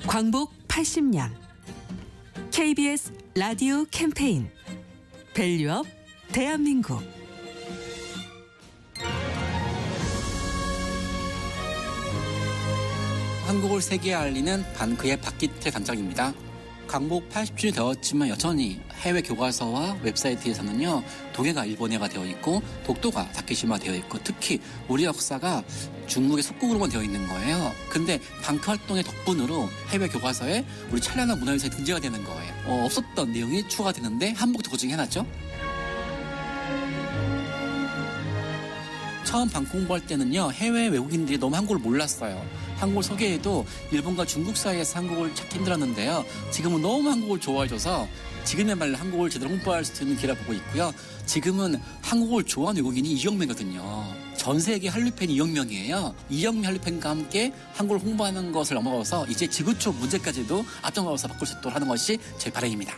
광복 80년 KBS 라디오 캠페인 밸류업 대한민국. 한국을 세계에 알리는 반크의 박기태 단장입니다. 광복 80주년이 되었지만 여전히 해외 교과서와 웹사이트에서는요, 동해가 일본해가 되어 있고 독도가 다케시마 되어 있고 특히 우리 역사가 중국의 속국으로만 되어 있는 거예요. 근데 방크 활동의 덕분으로 해외 교과서에 우리 찬란한 문화유산이 등재가 되는 거예요. 없었던 내용이 추가가 되는데 한복도 그 중에 하나죠. 처음 방크 공부할 때는요, 해외 외국인들이 너무 한국을 몰랐어요. 한국을 소개해도 일본과 중국 사이에서 한국을 찾기 힘들었는데요. 지금은 너무 한국을 좋아해줘서 지금의 말로 한국을 제대로 홍보할 수 있는 기회를 보고 있고요. 지금은 한국을 좋아하는 외국인이 2억 명이거든요. 전 세계 한류 팬이 2억 명이에요. 2억 명 한류 팬과 함께 한국을 홍보하는 것을 넘어서 이제 지구촌 문제까지도 앞장서서 바꿀 수 있도록 하는 것이 제 바람입니다.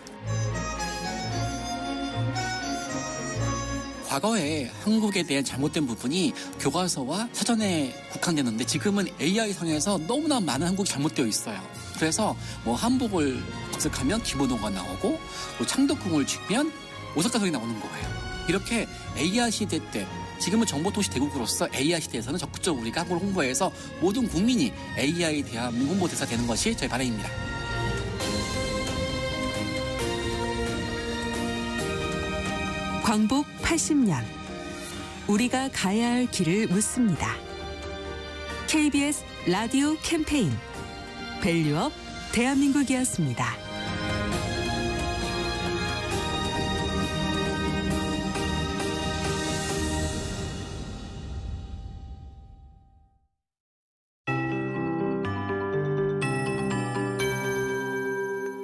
과거에 한국에 대한 잘못된 부분이 교과서와 사전에 국한되는데 지금은 AI상에서 너무나 많은 한국이 잘못되어 있어요. 그래서 뭐 한복을 검색하면 김호동가 나오고 창덕궁을 치면 오사카성이 나오는 거예요. 이렇게 AI 시대 때 지금은 정보통신 대국으로서 AI 시대에서는 적극적으로 우리가 한국을 홍보해서 모든 국민이 AI 대한민국 홍보대사 되는 것이 저희 바람입니다. 광복 80년 우리가 가야 할 길을 묻습니다. KBS 라디오 캠페인 밸류업 대한민국이었습니다.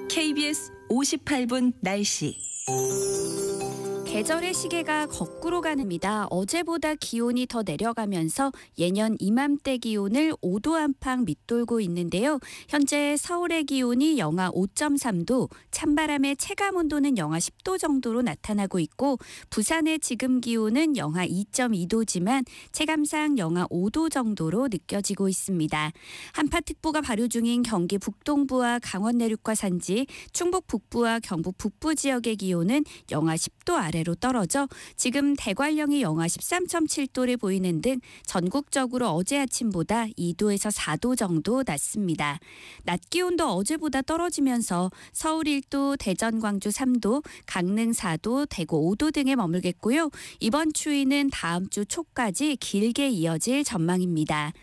KBS 58분 날씨. 계절의 시계가 거꾸로 가는입니다. 어제보다 기온이 더 내려가면서 예년 이맘때 기온을 5도 안팎 밑돌고 있는데요. 현재 서울의 기온이 영하 5.3도, 찬바람의 체감 온도는 영하 10도 정도로 나타나고 있고 부산의 지금 기온은 영하 2.2도지만 체감상 영하 5도 정도로 느껴지고 있습니다. 한파특보가 발효 중인 경기 북동부와 강원 내륙과 산지, 충북 북부와 경북 북부 지역의 기온은 영하 10도 아래로 떨어져 지금 대관령이 영하 13.7도를 보이는 등 전국적으로 어제 아침보다 2도에서 4도 정도 낮습니다. 낮 기온도 어제보다 떨어지면서 서울 1도, 대전, 광주 3도, 강릉 4도, 대구 5도 등에 머물겠고요. 이번 추위는 다음 주 초까지 길게 이어질 전망입니다.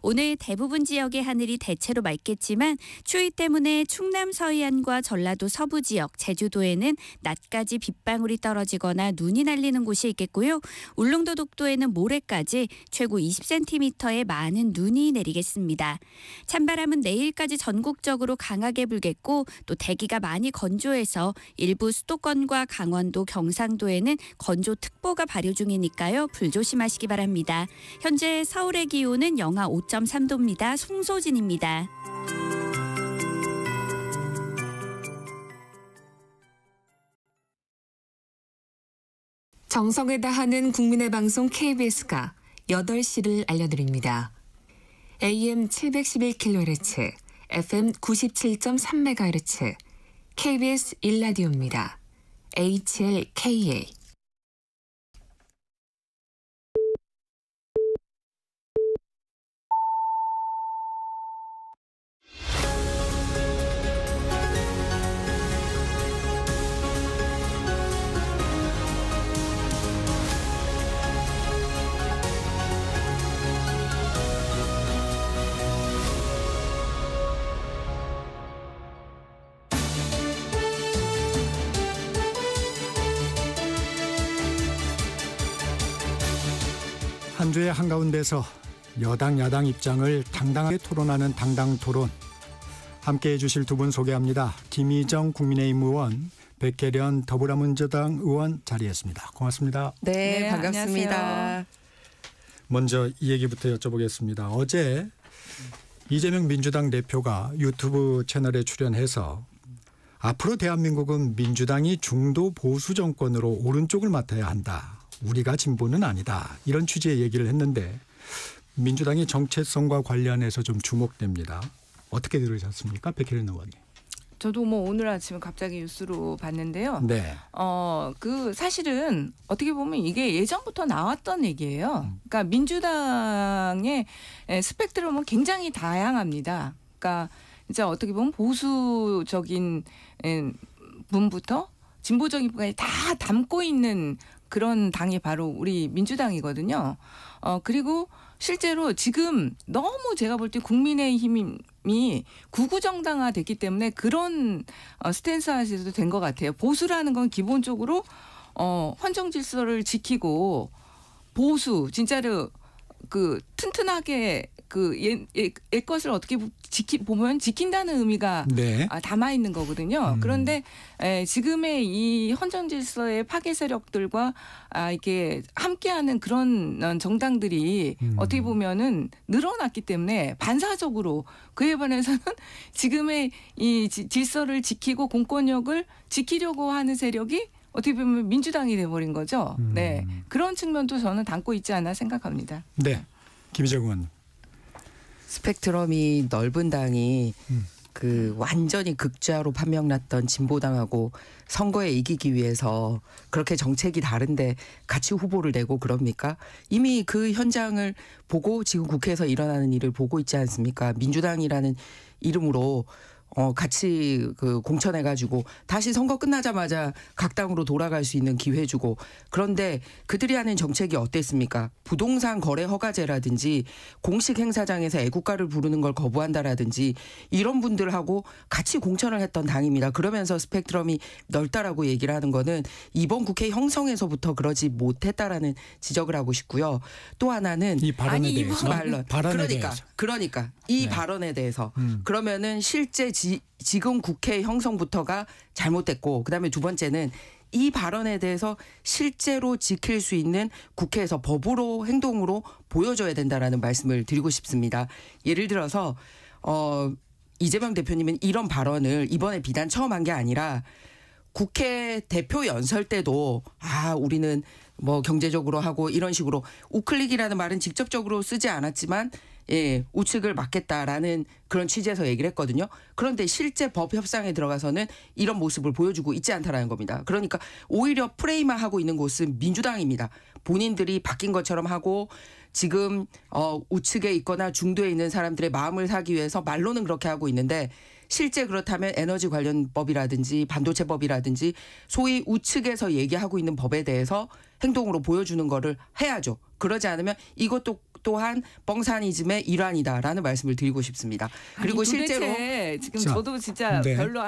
오늘 대부분 지역의 하늘이 대체로 맑겠지만 추위 때문에 충남 서해안과 전라도 서부 지역, 제주도에는 낮까지 빗방울이 떨어지고 내리거나 눈이 날리는 곳이 있겠고요. 울릉도 독도에는 모레까지 최고 20cm의 많은 눈이 내리겠습니다. 찬바람은 내일까지 전국적으로 강하게 불겠고 또 대기가 많이 건조해서 일부 수도권과 강원도, 경상도에는 건조특보가 발효 중이니까요. 불조심하시기 바랍니다. 현재 서울의 기온은 영하 5.3도입니다. 송소진입니다. 정성을 다하는 국민의 방송 KBS가 8시를 알려드립니다. AM 711kHz, FM 97.3MHz, KBS 1라디오입니다. HLKA. 한 주의 한가운데서 여당 야당 입장을 당당하게 토론하는 당당토론, 함께해 주실 두 분 소개합니다. 김희정 국민의힘 의원, 백혜련 더불어민주당 의원 자리했습니다. 고맙습니다. 네, 반갑습니다. 안녕하세요. 먼저 이 얘기부터 여쭤보겠습니다. 어제 이재명 민주당 대표가 유튜브 채널에 출연해서 앞으로 대한민국은 민주당이 중도 보수 정권으로 오른쪽을 맡아야 한다. 우리가 진보는 아니다. 이런 취지의 얘기를 했는데 민주당의 정체성과 관련해서 좀 주목됩니다. 어떻게 들으셨습니까? 백혜련 의원님. 저도 오늘 아침에 갑자기 뉴스로 봤는데요. 네. 그 사실은 어떻게 보면 이게 예전부터 나왔던 얘기예요. 그러니까 민주당의 스펙트럼은 굉장히 다양합니다. 그러니까 이제 어떻게 보면 보수적인 분부터 진보적인 분까지 다 담고 있는 그런 당이 바로 우리 민주당이거든요. 그리고 실제로 지금 너무 제가 볼 때 국민의힘이 구구정당화 됐기 때문에 그런 스탠스하셔도 된 것 같아요. 보수라는 건 기본적으로 헌정 질서를 지키고 보수 진짜로 그 튼튼하게 그 옛 것을 어떻게 보면 지킨다는 의미가 네. 담아 있는 거거든요. 그런데 지금의 이 헌정 질서의 파괴 세력들과 이게 함께하는 그런 정당들이 어떻게 보면은 늘어났기 때문에 반사적으로 그에 반해서는 지금의 이 질서를 지키고 공권력을 지키려고 하는 세력이 어떻게 보면 민주당이 돼버린 거죠. 네, 그런 측면도 저는 담고 있지 않나 생각합니다. 네. 김희정 의원. 스펙트럼이 넓은 당이 그 완전히 극좌로 판명났던 진보당하고 선거에 이기기 위해서 그렇게 정책이 다른데 같이 후보를 내고 그럽니까? 이미 그 현장을 보고 지금 국회에서 일어나는 일을 보고 있지 않습니까? 민주당이라는 이름으로 같이 그 공천해가지고 다시 선거 끝나자마자 각 당으로 돌아갈 수 있는 기회 주고, 그런데 그들이 하는 정책이 어땠습니까? 부동산 거래 허가제라든지 공식 행사장에서 애국가를 부르는 걸 거부한다라든지 이런 분들하고 같이 공천을 했던 당입니다. 그러면서 스펙트럼이 넓다라고 얘기를 하는 거는 이번 국회 형성에서부터 그러지 못했다라는 지적을 하고 싶고요. 또 하나는 이 발언에 대해서. 그러니까 이 네. 발언에 대해서 그러면은 실제 지금 국회 형성부터가 잘못됐고, 그다음에 두 번째는 이 발언에 대해서 실제로 지킬 수 있는 국회에서 법으로 행동으로 보여줘야 된다라는 말씀을 드리고 싶습니다. 예를 들어서 이재명 대표님은 이런 발언을 이번에 비단 처음 한 게 아니라 국회 대표 연설 때도 우리는 뭐 경제적으로 하고 이런 식으로 우클릭이라는 말은 직접적으로 쓰지 않았지만 우측을 막겠다라는 그런 취지에서 얘기를 했거든요. 그런데 실제 법 협상에 들어가서는 이런 모습을 보여주고 있지 않다라는 겁니다. 그러니까 오히려 프레임화하고 있는 곳은 민주당입니다. 본인들이 바뀐 것처럼 하고 지금 우측에 있거나 중도에 있는 사람들의 마음을 사기 위해서 말로는 그렇게 하고 있는데, 실제 그렇다면 에너지 관련법이라든지 반도체법이라든지 소위 우측에서 얘기하고 있는 법에 대해서 행동으로 보여주는 거를 해야죠. 그러지 않으면 이것도 또한 뻥사니즘의 일환이다라는 말씀을 드리고 싶습니다. 그리고 실제로 지금 저도 진짜 별로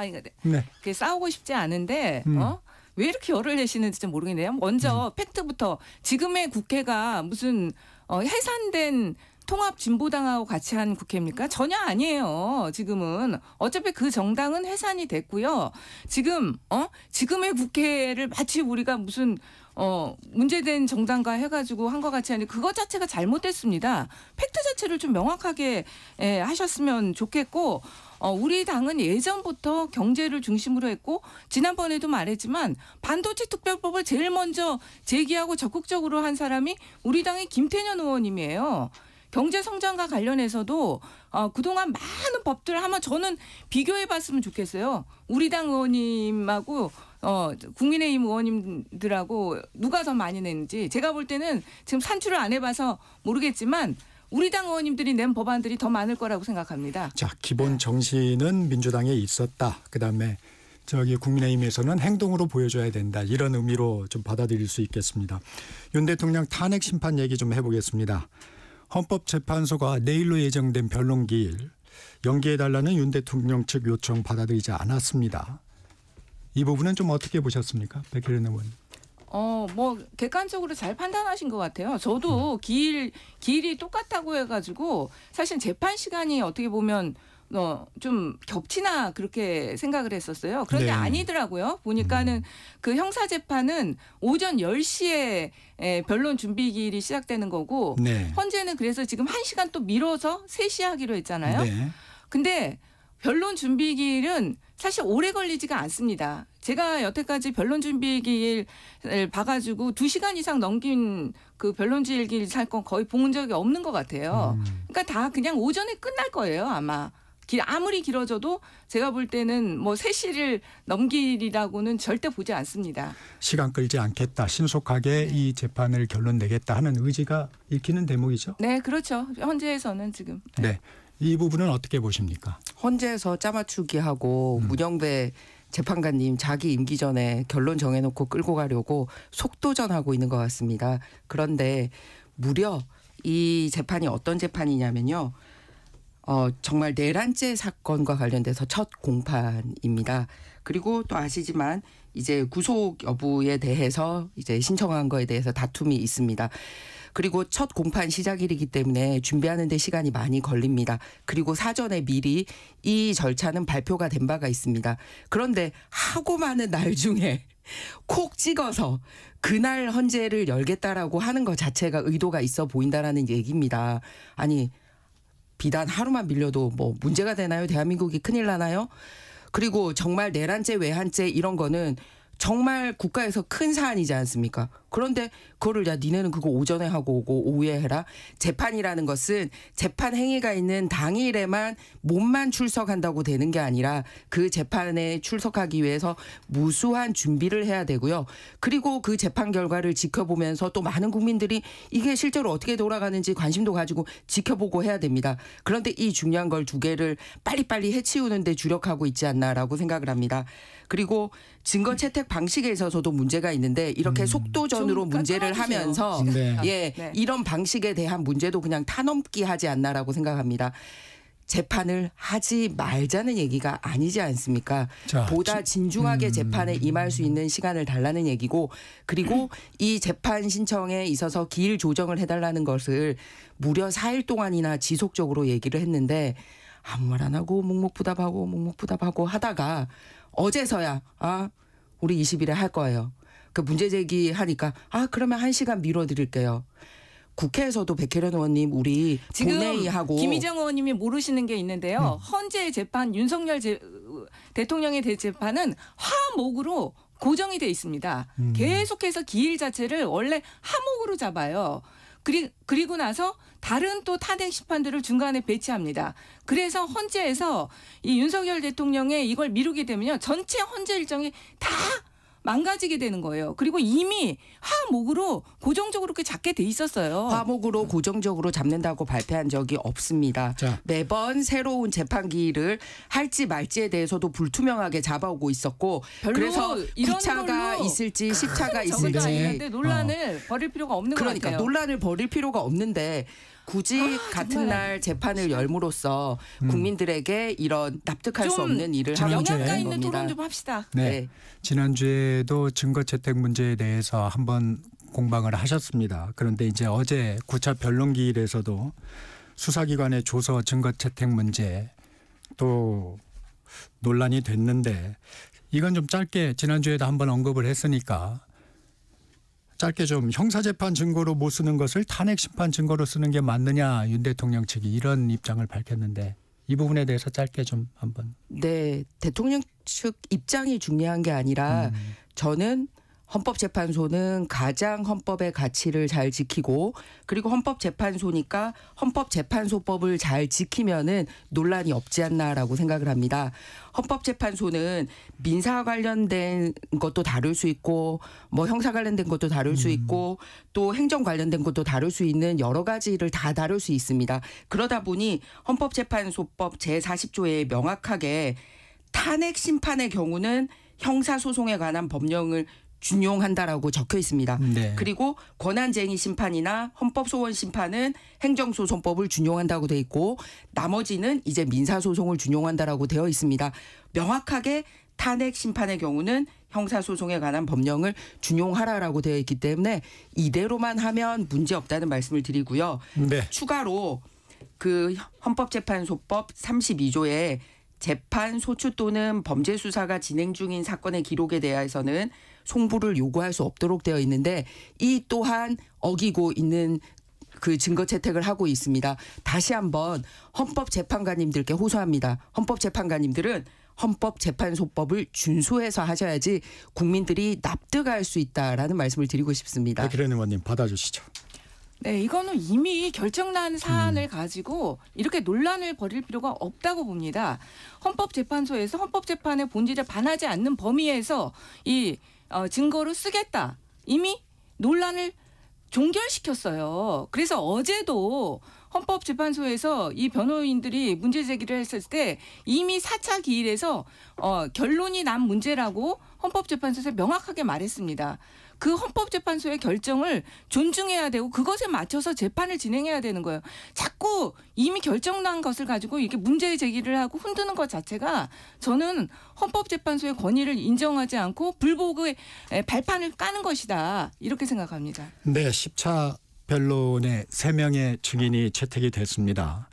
싸우고 싶지 않은데 왜 이렇게 열을 내시는지 좀 모르겠네요. 먼저 팩트부터 지금의 국회가 무슨 해산된 통합 진보당하고 같이 한 국회입니까? 전혀 아니에요. 지금은 어차피 그 정당은 해산이 됐고요. 지금의 국회를 마치 우리가 무슨 문제된 정당과 해가지고 한 것 같이 하니 그것 자체가 잘못됐습니다. 팩트 자체를 좀 명확하게 하셨으면 좋겠고 우리 당은 예전부터 경제를 중심으로 했고 지난번에도 말했지만 반도체 특별법을 제일 먼저 제기하고 적극적으로 한 사람이 우리 당의 김태년 의원님이에요. 경제 성장과 관련해서도 그동안 많은 법들을 한번 저는 비교해봤으면 좋겠어요. 우리 당 의원님하고 국민의힘 의원님들하고 누가 더 많이 냈는지 제가 볼 때는 지금 산출을 안 해봐서 모르겠지만 우리 당 의원님들이 낸 법안들이 더 많을 거라고 생각합니다. 자, 기본 정신은 민주당에 있었다. 그다음에 국민의힘에서는 행동으로 보여줘야 된다. 이런 의미로 좀 받아들일 수 있겠습니다. 윤 대통령 탄핵 심판 얘기 좀 해보겠습니다. 헌법재판소가 내일로 예정된 변론기일 연기해달라는 윤 대통령 측 요청 받아들이지 않았습니다. 이 부분은 좀 어떻게 보셨습니까? 백혜련 의원. 객관적으로 잘 판단하신 것 같아요. 저도 기일이 똑같다고 해가지고 사실 재판 시간이 어떻게 보면 좀 겹치나 그렇게 생각을 했었어요. 그런데 네. 아니더라고요. 보니까는 그 형사재판은 오전 10시에 변론 준비 기일이 시작되는 거고 네. 헌재는 그래서 지금 1시간 또 미뤄서 3시에 하기로 했잖아요. 네. 근데 변론 준비 기일은 사실 오래 걸리지가 않습니다. 제가 여태까지 변론 준비 기일 봐가지고 2시간 이상 넘긴 그 변론 기일 사건 거의 본 적이 없는 것 같아요. 그러니까 다 그냥 오전에 끝날 거예요, 아마. 아무리 길어져도 제가 볼 때는 3시를 넘기리라고는 절대 보지 않습니다. 시간 끌지 않겠다. 신속하게 이 재판을 결론 내겠다 하는 의지가 읽히는 대목이죠. 네, 그렇죠. 헌재에서는 지금. 네. 이 부분은 어떻게 보십니까? 헌재에서 짜맞추기하고 문영배 재판관님 자기 임기 전에 결론 정해놓고 끌고 가려고 속도전하고 있는 것 같습니다. 그런데 무려 이 재판이 어떤 재판이냐면요. 정말 내란죄 사건과 관련돼서 첫 공판입니다. 그리고 또 아시지만 이제 구속 여부에 대해서 이제 신청한 거에 대해서 다툼이 있습니다. 그리고 첫 공판 시작일이기 때문에 준비하는 데 시간이 많이 걸립니다. 그리고 사전에 미리 이 절차는 발표가 된 바가 있습니다. 그런데 하고 많은 날 중에 콕 찍어서 그날 헌재를 열겠다라고 하는 것 자체가 의도가 있어 보인다라는 얘기입니다. 아니 비단 하루만 밀려도 문제가 되나요? 대한민국이 큰일 나나요? 그리고 정말 내란죄, 외환죄 이런 거는 정말 국가에서 큰 사안이지 않습니까? 그런데 그거를 니네는 그거 오전에 하고 오고 오후에 해라. 재판이라는 것은 재판 행위가 있는 당일에만 몸만 출석한다고 되는 게 아니라 그 재판에 출석하기 위해서 무수한 준비를 해야 되고요. 그리고 그 재판 결과를 지켜보면서 또 많은 국민들이 이게 실제로 어떻게 돌아가는지 관심도 가지고 지켜보고 해야 됩니다. 그런데 이 중요한 걸 2개를 빨리빨리 해치우는 데 주력하고 있지 않나라고 생각을 합니다. 그리고 증거 채택 방식에 있어서도 문제가 있는데 이렇게 속도전으로 문제를 하면서 네. 이런 방식에 대한 문제도 그냥 타넘기 하지 않나라고 생각합니다. 재판을 하지 말자는 얘기가 아니지 않습니까? 자, 보다 진중하게 재판에 임할 수 있는 시간을 달라는 얘기고 그리고 이 재판 신청에 있어서 기일 조정을 해달라는 것을 무려 4일 동안이나 지속적으로 얘기를 했는데 아무 말 안 하고 묵묵부답하고 하다가 어제서야 우리 20일에 할 거예요. 그 문제 제기하니까 그러면 1시간 미뤄드릴게요. 국회에서도 백혜련 의원님 우리 지금 본회의하고 김희정 의원님이 모르시는 게 있는데요. 헌재 재판 윤석열 대통령의 재판은 화목으로 고정이 돼 있습니다. 계속해서 기일 자체를 원래 하목으로 잡아요. 그리고 나서 다른 또 탄핵 심판들을 중간에 배치합니다. 그래서 헌재에서 이 윤석열 대통령의 이걸 미루게 되면요. 전체 헌재 일정이 다 망가지게 되는 거예요. 그리고 이미 화목으로 고정적으로 그렇게 잡게 돼 있었어요. 화목으로 고정적으로 잡는다고 발표한 적이 없습니다. 자. 매번 새로운 재판 기일을 할지 말지에 대해서도 불투명하게 잡아오고 있었고 그래서 9차가 있을지 10차가 있을지 논란을 벌일 필요가 없는 것 그러니까 같아요. 논란을 벌일 필요가 없는데 굳이 같은 날 재판을 열므로써 국민들에게 이런 납득할 수 없는 일을 하고 영양가 있는 있는 겁니다. 토론 좀 합시다. 네. 지난주에도 증거 채택 문제에 대해서 한번 공방을 하셨습니다. 그런데 이제 어제 9차 변론기일에서도 수사기관의 조서 증거 채택 문제 또 논란이 됐는데 이건 좀 짧게 지난주에도 한번 언급을 했으니까 짧게 좀 형사재판 증거로 못 쓰는 것을 탄핵심판 증거로 쓰는 게 맞느냐 윤 대통령 측이 이런 입장을 밝혔는데 이 부분에 대해서 짧게 좀 한번. 네, 대통령 측 입장이 중요한 게 아니라 저는 헌법재판소는 가장 헌법의 가치를 잘 지키고 그리고 헌법재판소니까 헌법재판소법을 잘 지키면은 논란이 없지 않나라고 생각을 합니다. 헌법재판소는 민사 관련된 것도 다룰 수 있고 뭐 형사 관련된 것도 다룰 수 있고 또 행정 관련된 것도 다룰 수 있는 여러 가지를 다 다룰 수 있습니다. 그러다 보니 헌법재판소법 제40조에 명확하게 탄핵 심판의 경우는 형사소송에 관한 법령을 준용한다라고 적혀 있습니다. 네. 그리고 권한쟁의 심판이나 헌법소원 심판은 행정소송법을 준용한다고 돼 있고 나머지는 이제 민사소송을 준용한다라고 되어 있습니다. 명확하게 탄핵 심판의 경우는 형사소송에 관한 법령을 준용하라라고 되어 있기 때문에 이대로만 하면 문제 없다는 말씀을 드리고요. 네. 추가로 그 헌법재판소법 32조에 재판, 소추 또는 범죄 수사가 진행 중인 사건의 기록에 대해서는 송부를 요구할 수 없도록 되어 있는데 이 또한 어기고 있는 그 증거 채택을 하고 있습니다. 다시 한번 헌법재판관님들께 호소합니다. 헌법재판관님들은 헌법재판소법을 준수해서 하셔야지 국민들이 납득할 수 있다라는 말씀을 드리고 싶습니다. 백희련 의원님 받아주시죠. 네, 이거는 이미 결정난 사안을 가지고 이렇게 논란을 벌일 필요가 없다고 봅니다. 헌법재판소에서 헌법재판의 본질에 반하지 않는 범위에서 이 증거를 쓰겠다. 이미 논란을 종결시켰어요. 그래서 어제도 헌법재판소에서 이 변호인들이 문제 제기를 했을 때 이미 4차 기일에서 결론이 난 문제라고 헌법재판소에서 명확하게 말했습니다. 그 헌법재판소의 결정을 존중해야 되고 그것에 맞춰서 재판을 진행해야 되는 거예요. 자꾸 이미 결정난 것을 가지고 이렇게 문제 제기를 하고 흔드는 것 자체가 저는 헌법재판소의 권위를 인정하지 않고 불복의 발판을 까는 것이다. 이렇게 생각합니다. 네, 10차 변론에 3명의 증인이 채택이 됐습니다.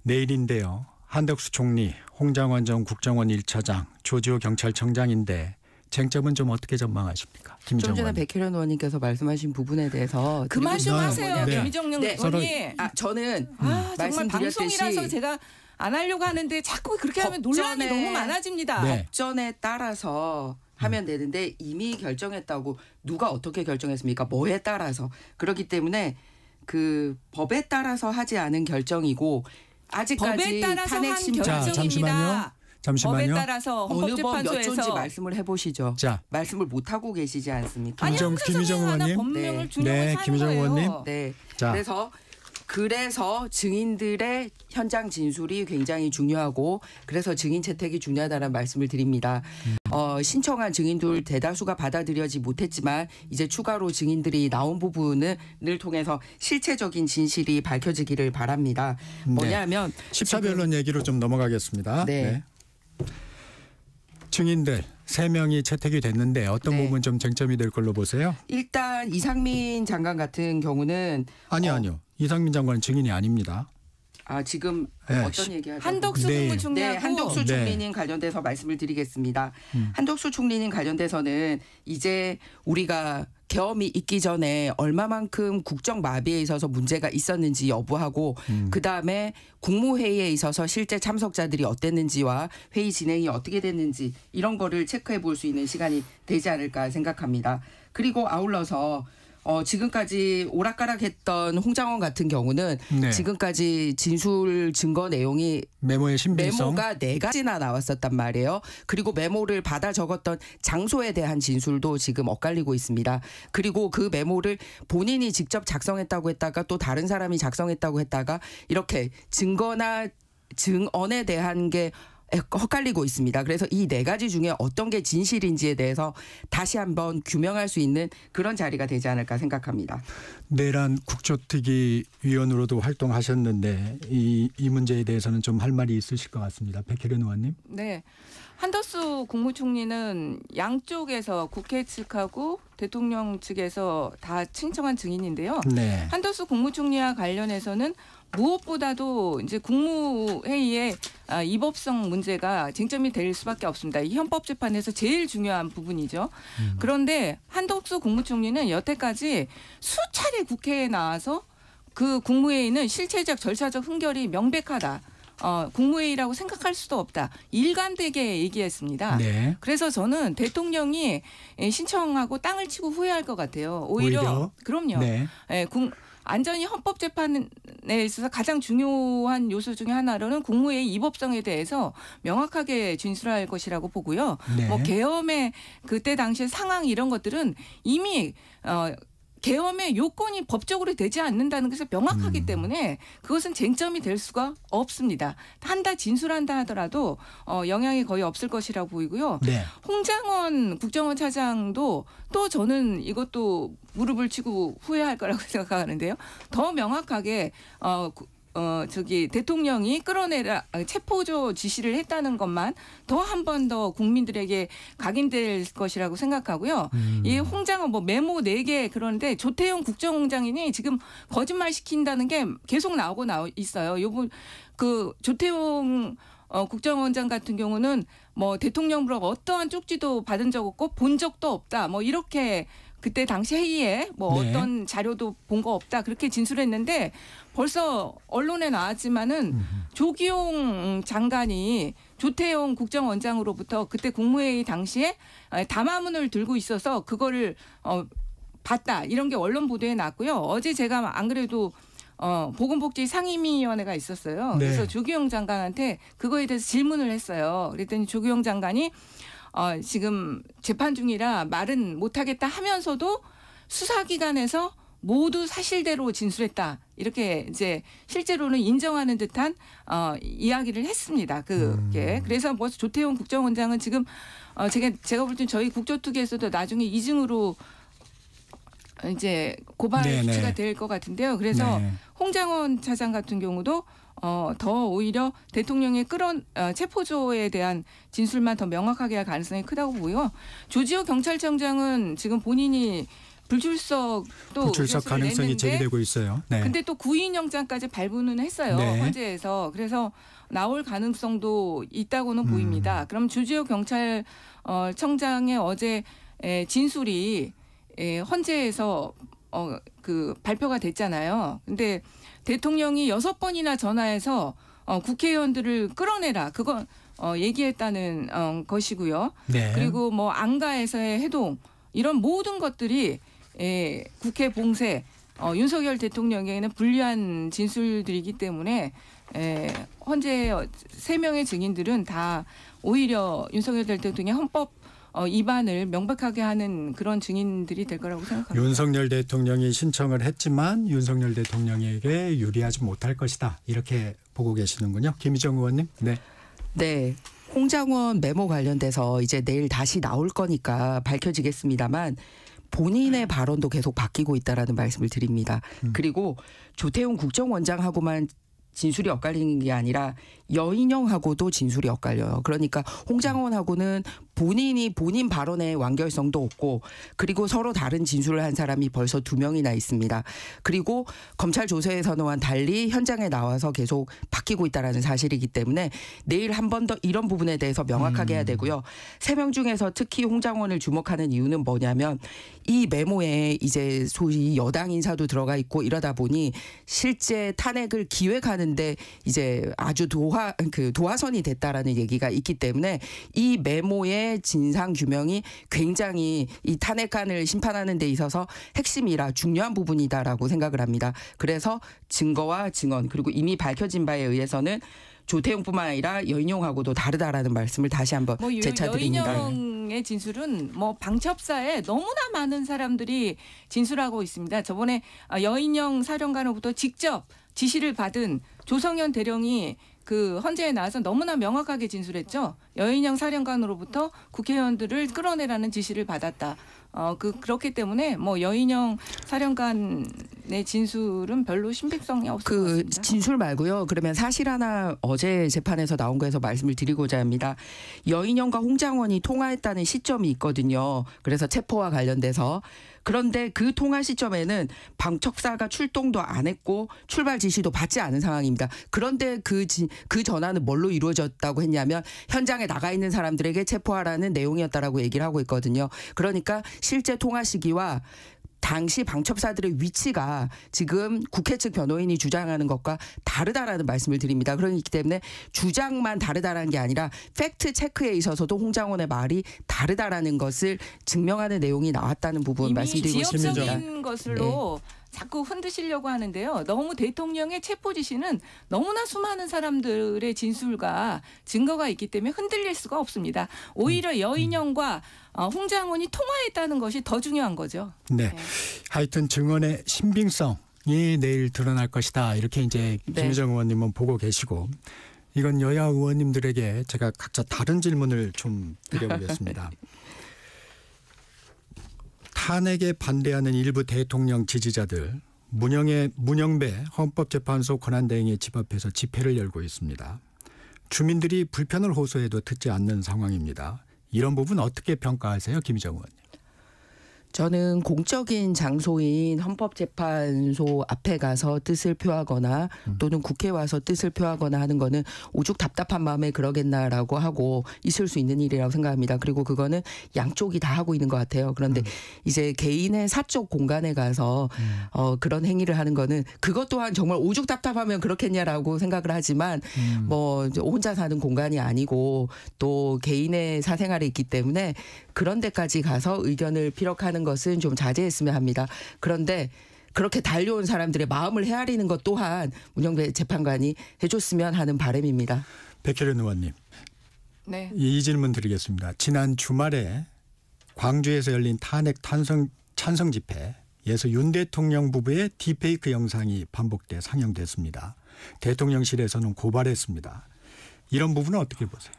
내일인데요. 한덕수 총리, 홍장원 전 국정원 1차장, 조지호 경찰청장인데 쟁점은 좀 어떻게 전망하십니까? 좀 김정원. 전에 백혜련 의원님께서 말씀하신 부분에 대해서 그만 좀 하세요. 네. 김정영 네. 의원님. 저는 정말 말씀드렸듯이 방송이라서 제가 안 하려고 하는데 자꾸 그렇게 하면 논란이 너무 많아집니다. 네. 법전에 따라서 하면 되는데 이미 결정했다고 누가 어떻게 결정했습니까? 뭐에 따라서. 그렇기 때문에 그 법에 따라서 하지 않은 결정이고 아직까지 법에 따라서 탄핵 한 심판 결정입니다. 잠시만요. 법에 따라서 어느 법 몇 조인지 헌법재판소에서 말씀을 해보시죠. 자. 말씀을 못 하고 계시지 않습니까? 김희정 의원님. 법령을 네. 준용을 네, 하는 김희정 거예요. 의원님. 네. 자. 그래서 증인들의 현장 진술이 굉장히 중요하고 그래서 증인 채택이 중요하다는 말씀을 드립니다. 신청한 증인들 대다수가 받아들여지 못했지만 이제 추가로 증인들이 나온 부분을 통해서 실체적인 진실이 밝혀지기를 바랍니다. 뭐냐면 10차 변론 얘기로 좀 넘어가겠습니다. 네. 증인들 3명이 채택이 됐는데 어떤 네. 부분 좀 쟁점이 될 걸로 보세요? 일단 이상민 장관 같은 경우는 아니요. 이상민 장관은 증인이 아닙니다. 지금 네. 어떤 얘기하죠? 한덕수 네. 국무총리하고 네, 한덕수 네. 총리님 관련돼서 말씀을 드리겠습니다. 한덕수 총리님 관련돼서는 이제 우리가 계엄이 있기 전에 얼마만큼 국정 마비에 있어서 문제가 있었는지 여부하고 그다음에 국무회의에 있어서 실제 참석자들이 어땠는지와 회의 진행이 어떻게 됐는지 이런 거를 체크해 볼 수 있는 시간이 되지 않을까 생각합니다. 그리고 아울러서 지금까지 오락가락했던 홍장원 같은 경우는 네. 지금까지 진술 증거 내용이 메모의 신빙성. 메모가 4가지나 나왔었단 말이에요. 그리고 메모를 받아 적었던 장소에 대한 진술도 지금 엇갈리고 있습니다. 그리고 그 메모를 본인이 직접 작성했다고 했다가 또 다른 사람이 작성했다고 했다가 이렇게 증거나 증언에 대한 게 헛갈리고 있습니다. 그래서 이 네 가지 중에 어떤 게 진실인지에 대해서 다시 한번 규명할 수 있는 그런 자리가 되지 않을까 생각합니다. 내란 국조특위 위원으로도 활동하셨는데 이 문제에 대해서는 좀 할 말이 있으실 것 같습니다. 백혜련 의원님. 네. 한덕수 국무총리는 양쪽에서 국회 측하고 대통령 측에서 다 신청한 증인인데요. 네. 한덕수 국무총리와 관련해서는 무엇보다도 이제 국무회의의 입법성 문제가 쟁점이 될 수밖에 없습니다. 이 헌법재판에서 제일 중요한 부분이죠. 그런데 한덕수 국무총리는 여태까지 수차례 국회에 나와서 그 국무회의는 실체적 절차적 흥결이 명백하다. 국무회의라고 생각할 수도 없다. 일관되게 얘기했습니다. 네. 그래서 저는 대통령이 신청하고 땅을 치고 후회할 것 같아요. 오히려? 그럼요. 네. 안전이 헌법재판에 있어서 가장 중요한 요소 중에 하나로는 국무회의 입법성에 대해서 명확하게 진술할 것이라고 보고요. 네. 뭐 계엄의 그때 당시의 상황 이런 것들은 이미 계엄의 요건이 법적으로 되지 않는다는 것이 명확하기 때문에 그것은 쟁점이 될 수가 없습니다. 진술한다 하더라도 영향이 거의 없을 것이라고 보이고요. 네. 홍장원 국정원 차장도 또 저는 이것도 무릎을 치고 후회할 거라고 생각하는데요. 더 명확하게 대통령이 끌어내라 체포조 지시를 했다는 것만 더 한 번 더 국민들에게 각인될 것이라고 생각하고요. 이 홍장원 메모 4개 그런데 조태용 국정원장이 지금 거짓말 시킨다는 게 계속 나오고 있어요. 요번 그 조태용 국정원장 같은 경우는 대통령으로 어떠한 쪽지도 받은 적 없고 본 적도 없다. 이렇게 그때 당시 회의에 네. 어떤 자료도 본 거 없다 그렇게 진술했는데 벌써 언론에 나왔지만은 조기용 장관이 조태용 국정원장으로부터 그때 국무회의 당시에 담화문을 들고 있어서 그거를 봤다 이런 게 언론 보도에 났고요. 어제 제가 안 그래도 보건복지 상임위원회가 있었어요. 네. 그래서 조기용 장관한테 그거에 대해서 질문을 했어요. 그랬더니 조기용 장관이 지금 재판 중이라 말은 못하겠다 하면서도 수사기관에서 모두 사실대로 진술했다. 이렇게 이제 실제로는 인정하는 듯한 이야기를 했습니다. 그게 그래서 조태용 국정원장은 지금 제가 볼 땐 저희 국조특위에서도 나중에 이중으로 이제 고발 수치가 될 것 같은데요. 그래서 홍장원 차장 같은 경우도 더 오히려 대통령의 체포조에 대한 진술만 더 명확하게 할 가능성이 크다고 보고요. 조지호 경찰청장은 지금 본인이 불출석 가능성이 제기되고 있어요. 네. 근데 또 구인영장까지 발부는 했어요. 네. 헌재에서. 그래서 나올 가능성도 있다고는 보입니다. 그럼 조지호 경찰청장의 어제 진술이 헌재에서 발표가 됐잖아요. 근데 대통령이 6번이나 전화해서 국회의원들을 끌어내라. 그건 얘기했다는 것이고요. 네. 그리고 안가에서의 해동 이런 모든 것들이 국회 봉쇄 윤석열 대통령에게는 불리한 진술들이기 때문에 헌재 3명의 증인들은 다 오히려 윤석열 대통령의 헌법 위반을 명백하게 하는 그런 증인들이 될 거라고 생각합니다. 윤석열 대통령이 신청을 했지만 윤석열 대통령에게 유리하지 못할 것이다. 이렇게 보고 계시는군요. 김희정 의원님. 네. 네. 홍장원 메모 관련돼서 이제 내일 다시 나올 거니까 밝혀지겠습니다만 본인의 발언도 계속 바뀌고 있다라는 말씀을 드립니다. 그리고 조태용 국정원장하고만 진술이 엇갈리는 게 아니라 여인영하고도 진술이 엇갈려요. 그러니까 홍장원하고는 본인 발언의 완결성도 없고 그리고 서로 다른 진술을 한 사람이 벌써 2명이나 있습니다. 그리고 검찰 조사에서는 달리 현장에 나와서 계속 바뀌고 있다라는 사실이기 때문에 내일 한 번 더 이런 부분에 대해서 명확하게 해야 되고요. 3명 중에서 특히 홍장원을 주목하는 이유는 뭐냐면 이 메모에 이제 소위 여당 인사도 들어가 있고 이러다 보니 실제 탄핵을 기획하는데 이제 아주 도화선이 됐다라는 얘기가 있기 때문에 이 메모의 진상 규명이 굉장히 이 탄핵안을 심판하는 데 있어서 핵심이라 중요한 부분이다라고 생각을 합니다. 그래서 증거와 증언 그리고 이미 밝혀진 바에 의해서는 조태용뿐만 아니라 여인용하고도 다르다라는 말씀을 다시 한번 재차드립니다. 여인용의 진술은 방첩사에 너무나 많은 사람들이 진술하고 있습니다. 저번에 여인용 사령관으로부터 직접 지시를 받은 조성현 대령이 그 헌재에 나와서 너무나 명확하게 진술했죠. 여인영 사령관으로부터 국회의원들을 끌어내라는 지시를 받았다. 그렇기 때문에 뭐 여인영 사령관의 진술은 별로 신빙성이 없을 것 같습니다. 진술 말고요. 그러면 사실 하나 어제 재판에서 나온 거에서 말씀을 드리고자 합니다. 여인영과 홍장원이 통화했다는 시점이 있거든요. 그래서 체포와 관련돼서. 그런데 그 통화 시점에는 방척사가 출동도 안 했고 출발 지시도 받지 않은 상황입니다. 그런데 그 전화는 뭘로 이루어졌다고 했냐면 현장에 나가 있는 사람들에게 체포하라는 내용이었다라고 얘기를 하고 있거든요. 그러니까 실제 통화 시기와 당시 방첩사들의 위치가 지금 국회 측 변호인이 주장하는 것과 다르다라는 말씀을 드립니다. 그렇기 때문에 주장만 다르다라는 게 아니라 팩트 체크에 있어서도 홍장원의 말이 다르다라는 것을 증명하는 내용이 나왔다는 부분 말씀드리고 싶습니다. 지역적인 것으로 자꾸 흔드시려고 하는데요. 너무 대통령의 체포 지시는 너무나 수많은 사람들의 진술과 증거가 있기 때문에 흔들릴 수가 없습니다. 오히려 여인영과 홍장원이 통화했다는 것이 더 중요한 거죠. 네. 하여튼 증언의 신빙성이 내일 드러날 것이다. 이렇게 이제 김유정 의원님은 보고 계시고 이건 여야 의원님들에게 제가 각자 다른 질문을 좀 드려보겠습니다. 탄핵에 반대하는 일부 대통령 지지자들 문영배 헌법재판소 권한대행의 집 앞에서 집회를 열고 있습니다. 주민들이 불편을 호소해도 듣지 않는 상황입니다. 이런 부분 어떻게 평가하세요, 김희정 의원님? 저는 공적인 장소인 헌법재판소 앞에 가서 뜻을 표하거나 또는 국회에 와서 뜻을 표하거나 하는 거는 오죽 답답한 마음에 그러겠나라고 하고 있을 수 있는 일이라고 생각합니다. 그리고 그거는 양쪽이 다 하고 있는 것 같아요. 그런데 이제 개인의 사적 공간에 가서 그런 행위를 하는 거는 그것 또한 정말 오죽 답답하면 그렇겠냐라고 생각을 하지만 뭐 혼자 사는 공간이 아니고 또 개인의 사생활이 있기 때문에 그런 데까지 가서 의견을 피력하는 것은 좀 자제했으면 합니다. 그런데 그렇게 달려온 사람들의 마음을 헤아리는 것 또한 문영배 재판관이 해줬으면 하는 바람입니다. 백혜련 의원님. 네. 이 질문 드리겠습니다. 지난 주말에 광주에서 열린 탄핵 찬성 집회에서 윤 대통령 부부의 딥페이크 영상이 반복돼 상영됐습니다. 대통령실에서는 고발했습니다. 이런 부분은 어떻게 보세요?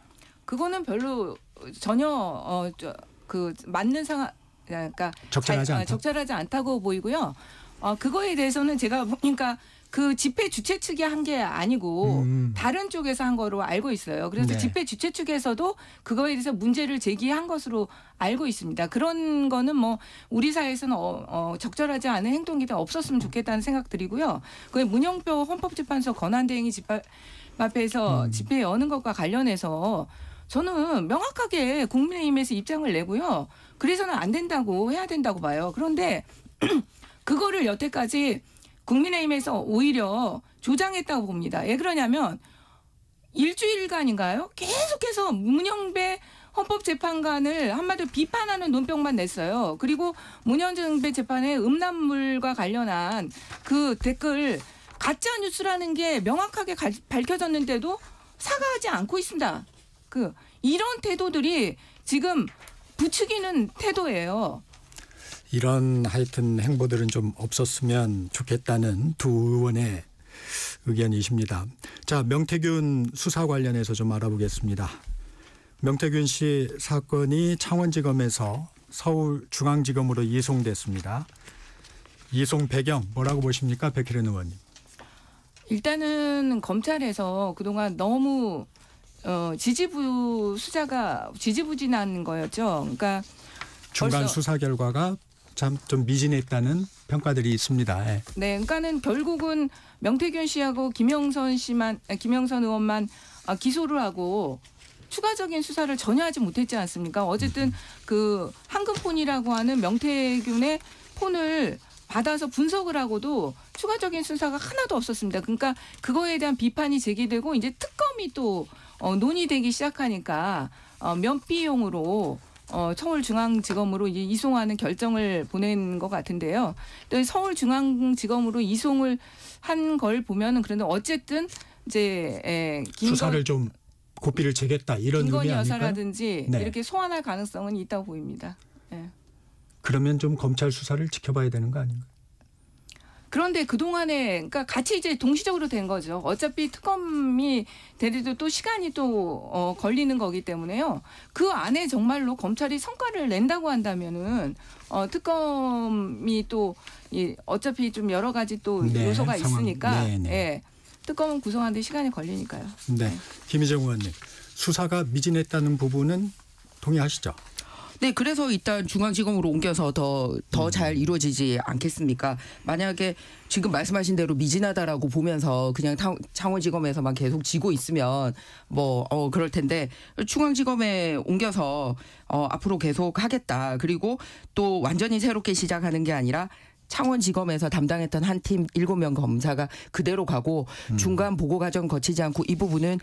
그거는 별로 전혀 맞는 상황, 그러니까 적절하지 않다고 보이고요. 그거에 대해서는 제가 보니까 그 집회 주최 측이 한 게 아니고 다른 쪽에서 한 거로 알고 있어요. 그래서 집회 주최 측에서도 그거에 대해서 문제를 제기한 것으로 알고 있습니다. 그런 거는 뭐 우리 사회에서는 적절하지 않은 행동이 없었으면 좋겠다는 생각 드리고요. 그 문영배 헌법재판소 권한대행이 집 앞에서 집회 여는 것과 관련해서 저는 명확하게 국민의힘에서 입장을 내고요. 그래서는 안 된다고 해야 된다고 봐요. 그런데 그거를 여태까지 국민의힘에서 오히려 조장했다고 봅니다. 왜 그러냐면 일주일간인가요? 계속해서 문영배 헌법재판관을 한마디로 비판하는 논평만 냈어요. 그리고 문영배 재판의 음란물과 관련한 그 댓글 가짜 뉴스라는 게 명확하게 밝혀졌는데도 사과하지 않고 있습니다. 이런 태도들이 지금 부추기는 태도예요. 이런 하여튼 행보들은 좀 없었으면 좋겠다는 두 의원의 의견이십니다. 자, 명태균 수사 관련해서 좀 알아보겠습니다. 명태균 씨 사건이 창원지검에서 서울중앙지검으로 이송됐습니다. 이송 배경 뭐라고 보십니까, 백혜련 의원님? 일단은 검찰에서 그동안 너무 지지부진한 거였죠. 그러니까 중간 수사 결과가 참 좀 미진했다는 평가들이 있습니다. 네. 네, 그러니까는 결국은 명태균 씨하고 김영선 의원만 기소를 하고 추가적인 수사를 전혀 하지 못했지 않습니까? 어쨌든 그 황금폰이라고 하는 명태균의 폰을 받아서 분석을 하고도 추가적인 수사가 하나도 없었습니다. 그러니까 그거에 대한 비판이 제기되고 이제 특검이 또 논의되기 시작하니까 면피용으로 서울중앙지검으로 이송하는 결정을 보낸 것 같은데요. 또 서울중앙지검으로 이송을 한 걸 보면은 그런데 어쨌든 이제 수사를 좀 고삐를 재겠다 이런 의미 아닐까요? 여사라든지 네. 이렇게 소환할 가능성은 있다고 보입니다. 네. 그러면 좀 검찰 수사를 지켜봐야 되는 거 아닌가요? 그런데 그동안에 그러니까 같이 이제 동시적으로 된 거죠. 어차피 특검이 되려도 또 시간이 또 걸리는 거기 때문에요. 그 안에 정말로 검찰이 성과를 낸다고 한다면은 특검이 또 어차피 좀 여러 가지 또 네, 요소가 상황. 있으니까 네, 네. 예. 특검은 구성하는데 시간이 걸리니까요. 네. 김희정 의원님, 수사가 미진했다는 부분은 동의하시죠? 네, 그래서 일단 중앙지검으로 옮겨서 더 잘 이루어지지 않겠습니까? 만약에 지금 말씀하신 대로 미진하다라고 보면서 그냥 창원지검에서만 계속 지고 있으면 그럴 텐데 중앙지검에 옮겨서 앞으로 계속 하겠다. 그리고 또 완전히 새롭게 시작하는 게 아니라 창원지검에서 담당했던 한 팀 7명 검사가 그대로 가고 중간 보고 과정 거치지 않고 이 부분은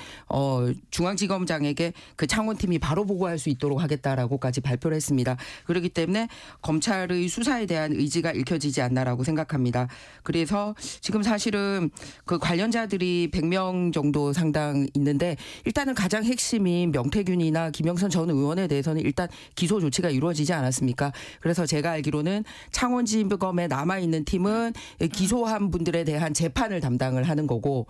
중앙지검장에게 그 창원팀이 바로 보고할 수 있도록 하겠다라고까지 발표를 했습니다. 그렇기 때문에 검찰의 수사에 대한 의지가 읽혀지지 않나라고 생각합니다. 그래서 지금 사실은 그 관련자들이 100명 정도 상당 있는데 일단은 가장 핵심인 명태균이나 김영선 전 의원에 대해서는 일단 기소 조치가 이루어지지 않았습니까? 그래서 제가 알기로는 창원지검에 남아있는 팀은 기소한 분들에 대한 재판을 담당을 하는 거고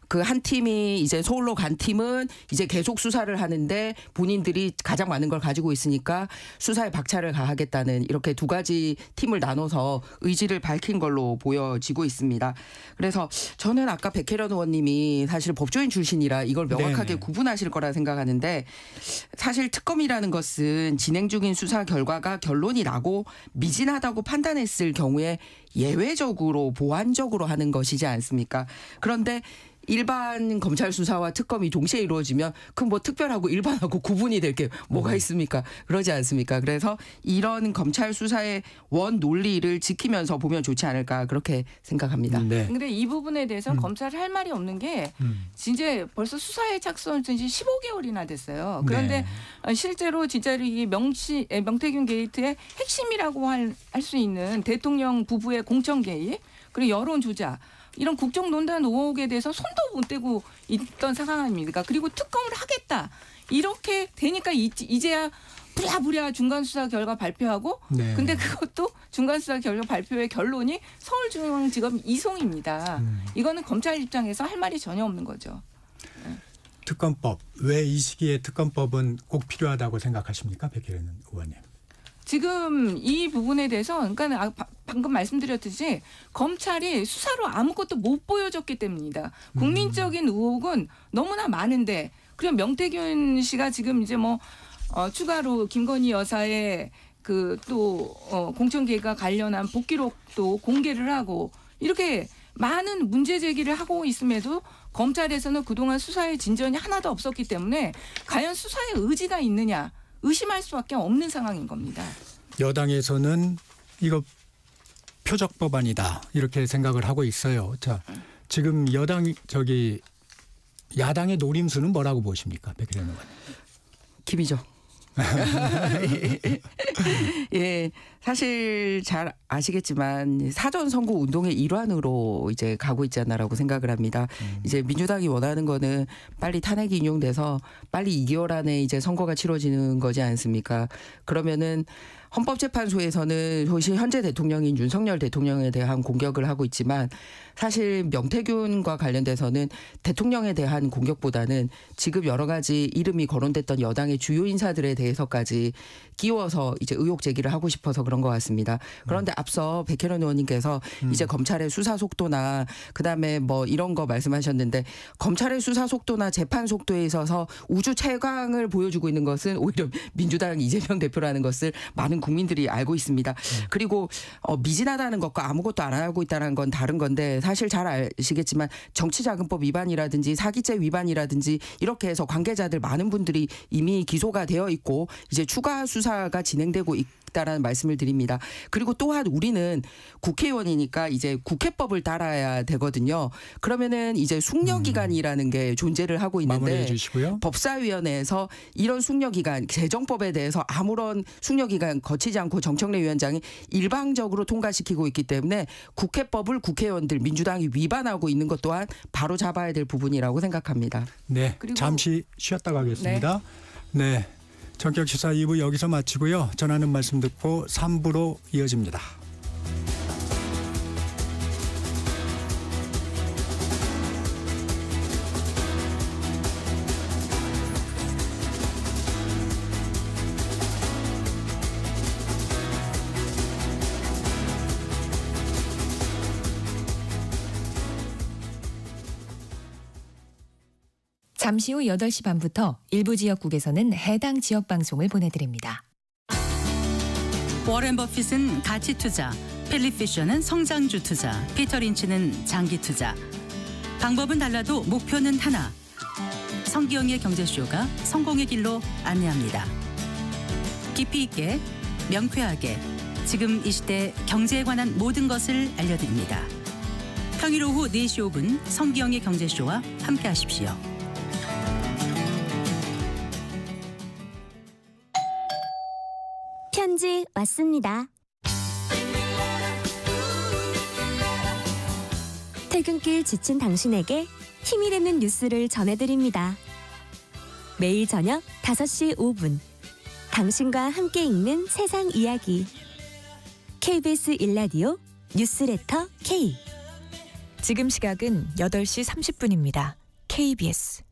그 한 팀이 이제 서울로 간 팀은 이제 계속 수사를 하는데 본인들이 가장 많은 걸 가지고 있으니까 수사에 박차를 가하겠다는 이렇게 두 가지 팀을 나눠서 의지를 밝힌 걸로 보여지고 있습니다. 그래서 저는 아까 백혜련 의원님이 사실 법조인 출신이라 이걸 명확하게 네네. 구분하실 거라 생각하는데 사실 특검이라는 것은 진행 중인 수사 결과가 결론이 나고 미진하다고 판단했을 경우에 예외적으로 보완적으로 하는 것이지 않습니까? 그런데 일반 검찰 수사와 특검이 동시에 이루어지면 그럼 뭐 특별하고 일반하고 구분이 될 게 뭐가 있습니까? 그러지 않습니까? 그래서 이런 검찰 수사의 원 논리를 지키면서 보면 좋지 않을까 그렇게 생각합니다. 네. 근데 이 부분에 대해서는 검찰 할 말이 없는 게 이제 벌써 수사에 착수한 지 15개월이나 됐어요. 그런데 실제로 진짜 이 명태균 게이트의 핵심이라고 할 수 있는 대통령 부부의 공천 개입 그리고 여론 조작 이런 국정농단 의혹에 대해서 손도 못 대고 있던 상황입니다. 그리고 특검을 하겠다. 이렇게 되니까 이제야 부랴부랴 중간수사 결과 발표하고 네. 근데 그것도 중간수사 결과 발표의 결론이 서울중앙지검 이송입니다. 이거는 검찰 입장에서 할 말이 전혀 없는 거죠. 특검법, 왜 이 시기에 특검법은 꼭 필요하다고 생각하십니까? 백혜련 의원님. 지금 이 부분에 대해서 그러니까 방금 말씀드렸듯이 검찰이 수사로 아무것도 못 보여줬기 때문입니다. 국민적인 의혹은 너무나 많은데 그리고 명태균 씨가 지금 이제 추가로 김건희 여사의 그 또 공천 개입과 관련한 복기록도 공개를 하고 이렇게 많은 문제 제기를 하고 있음에도 검찰에서는 그동안 수사에 진전이 하나도 없었기 때문에 과연 수사에 의지가 있느냐 의심할 수밖에 없는 상황인 겁니다. 여당에서는 이거 표적 법안이다 이렇게 생각을 하고 있어요. 자, 지금 야당의 노림수는 뭐라고 보십니까, 백혜련 의원? 김이죠. 예, 사실 잘 아시겠지만 사전 선거 운동의 일환으로 이제 가고 있지 않나라고 생각을 합니다. 이제 민주당이 원하는 거는 빨리 탄핵이 인용돼서 빨리 2개월 안에 이제 선거가 치러지는 거지 않습니까? 그러면은 헌법재판소에서는 현재 대통령인 윤석열 대통령에 대한 공격을 하고 있지만 사실 명태균과 관련돼서는 대통령에 대한 공격보다는 지금 여러 가지 이름이 거론됐던 여당의 주요 인사들에 대해서까지 끼워서 이제 의혹 제기를 하고 싶어서 그런 것 같습니다. 그런데 앞서 백혜련 의원님께서 이제 검찰의 수사 속도나 그다음에 이런 거 말씀하셨는데 검찰의 수사 속도나 재판 속도에 있어서 우주 최강을 보여주고 있는 것은 오히려 민주당 이재명 대표라는 것을 많은 국민들이 알고 있습니다. 그리고 미진하다는 것과 아무것도 안 하고 있다는 건 다른 건데 사실 잘 아시겠지만 정치자금법 위반이라든지 사기죄 위반이라든지 이렇게 해서 관계자들 많은 분들이 이미 기소가 되어 있고 이제 추가 수사가 진행되고 있다라는 말씀을 드립니다. 그리고 또한 우리는 국회의원이니까 이제 국회법을 따라야 되거든요. 그러면은 이제 숙려기간이라는 게 존재를 하고 있는데 마무리해 주시고요. 법사위원회에서 이런 숙려기간 재정법에 대해서 아무런 숙려기간 거치지 않고 정청래 위원장이 일방적으로 통과시키고 있기 때문에 국회법을 국회의원들 민주당이 위반하고 있는 것 또한 바로 잡아야 될 부분이라고 생각합니다. 네, 잠시 쉬었다 가겠습니다. 네. 전격시사 2부 여기서 마치고요. 전하는 말씀 듣고 3부로 이어집니다. 잠시 후 8시 반부터 일부 지역국에서는 해당 지역 방송을 보내드립니다. 워렌 버핏은 가치 투자, 필립 피셔는 성장주 투자, 피터 린치는 장기 투자. 방법은 달라도 목표는 하나. 성기영의 경제쇼가 성공의 길로 안내합니다. 깊이 있게, 명쾌하게, 지금 이 시대 경제에 관한 모든 것을 알려드립니다. 평일 오후 4시 5분 성기영의 경제쇼와 함께하십시오. 편지 왔습니다. 퇴근길 지친 당신에게 힘이 되는 뉴스를 전해드립니다. 매일 저녁 5시 5분 당신과 함께 읽는 세상 이야기 KBS 1라디오 뉴스레터 K. 지금 시각은 8시 30분입니다. KBS.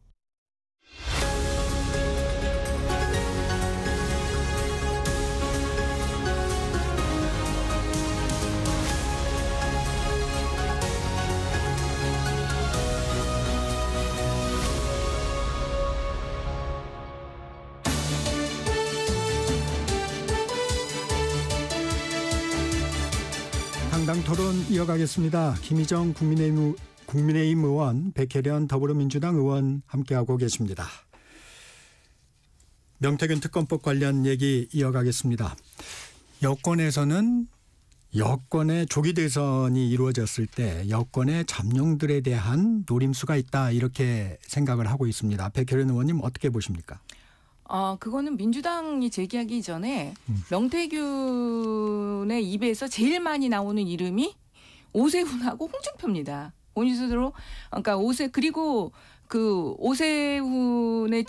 당당 토론 이어가겠습니다. 김희정 국민의힘 의원, 백혜련 더불어민주당 의원 함께하고 계십니다. 명태균 특검법 관련 얘기 이어가겠습니다. 여권에서는 여권의 조기 대선이 이루어졌을 때 여권의 잠룡들에 대한 노림수가 있다 이렇게 생각을 하고 있습니다. 백혜련 의원님 어떻게 보십니까? 그거는 민주당이 제기하기 전에 명태균의 입에서 제일 많이 나오는 이름이 오세훈하고 홍준표입니다. 본인스스로 그러니까 그리고 그 오세훈의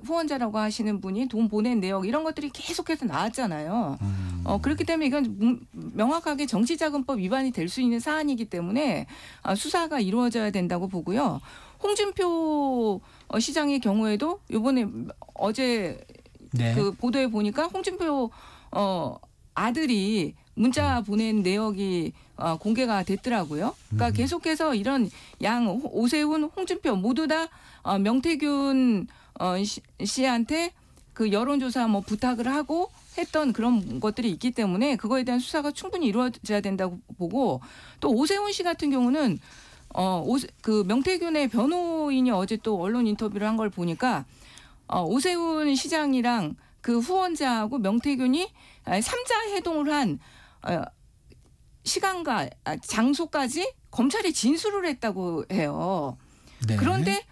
후원자라고 하시는 분이 돈 보낸 내역 이런 것들이 계속해서 나왔잖아요. 그렇기 때문에 이건 명확하게 정치자금법 위반이 될 수 있는 사안이기 때문에 수사가 이루어져야 된다고 보고요. 홍준표 시장의 경우에도 이번에 어제 그 보도에 보니까 홍준표 아들이 문자 보낸 내역이 공개가 됐더라고요. 그러니까 계속해서 이런 오세훈, 홍준표 모두 다 명태균 씨한테 그 여론조사 뭐 부탁을 하고 했던 그런 것들이 있기 때문에 그거에 대한 수사가 충분히 이루어져야 된다고 보고 또 오세훈 씨 같은 경우는 그 명태균의 변호인이 어제 또 언론 인터뷰를 한 걸 보니까 오세훈 시장이랑 그 후원자하고 명태균이 3자 회동을 한 시간과 장소까지 검찰에 진술을 했다고 해요. 네. 그런데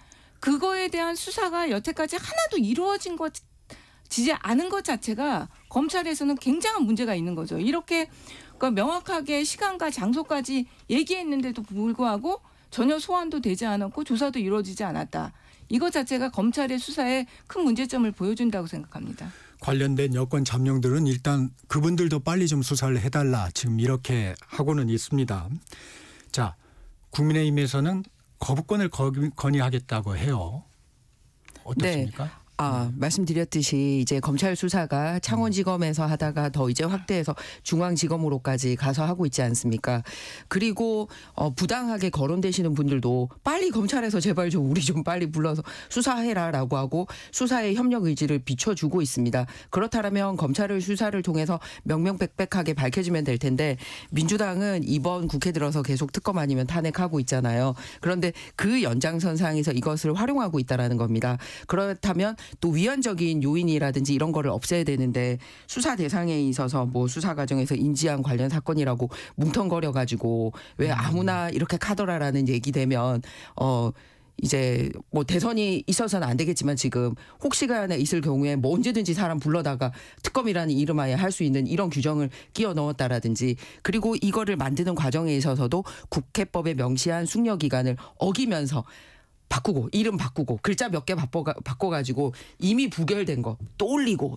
그거에 대한 수사가 여태까지 하나도 이루어지지 않은 것 자체가 검찰에서는 굉장한 문제가 있는 거죠. 이렇게 그러니까 명확하게 시간과 장소까지 얘기했는데도 불구하고 전혀 소환도 되지 않았고 조사도 이루어지지 않았다. 이것 자체가 검찰의 수사에 큰 문제점을 보여준다고 생각합니다. 관련된 여권 잠룡들은 일단 그분들도 빨리 좀 수사를 해달라 지금 이렇게 하고는 있습니다. 자, 국민의힘에서는 거부권을 건의하겠다고 해요. 어떻습니까? 네. 말씀드렸듯이 이제 검찰 수사가 창원지검에서 하다가 더 이제 확대해서 중앙지검으로까지 가서 하고 있지 않습니까? 그리고 부당하게 거론되시는 분들도 빨리 검찰에서 제발 좀 우리 좀 빨리 불러서 수사해라라고 하고 수사의 협력 의지를 비춰주고 있습니다. 그렇다면 검찰의 수사를 통해서 명명백백하게 밝혀지면 될 텐데 민주당은 이번 국회 들어서 계속 특검 아니면 탄핵하고 있잖아요. 그런데 그 연장선상에서 이것을 활용하고 있다라는 겁니다. 그렇다면 또 위헌적인 요인이라든지 이런 거를 없애야 되는데 수사 대상에 있어서 뭐 수사 과정에서 인지한 관련 사건이라고 뭉텅거려 가지고 왜 아무나 이렇게 카더라라는 얘기 되면 이제 뭐 대선이 있어서는 안 되겠지만 지금 혹시간에 있을 경우에 뭐 언제든지 사람 불러다가 특검이라는 이름하에 할 수 있는 이런 규정을 끼워 넣었다라든지 그리고 이거를 만드는 과정에 있어서도 국회법에 명시한 숙려 기간을 어기면서 바꾸고 이름 바꾸고 글자 몇 개 바꿔가지고 이미 부결된 거 또 올리고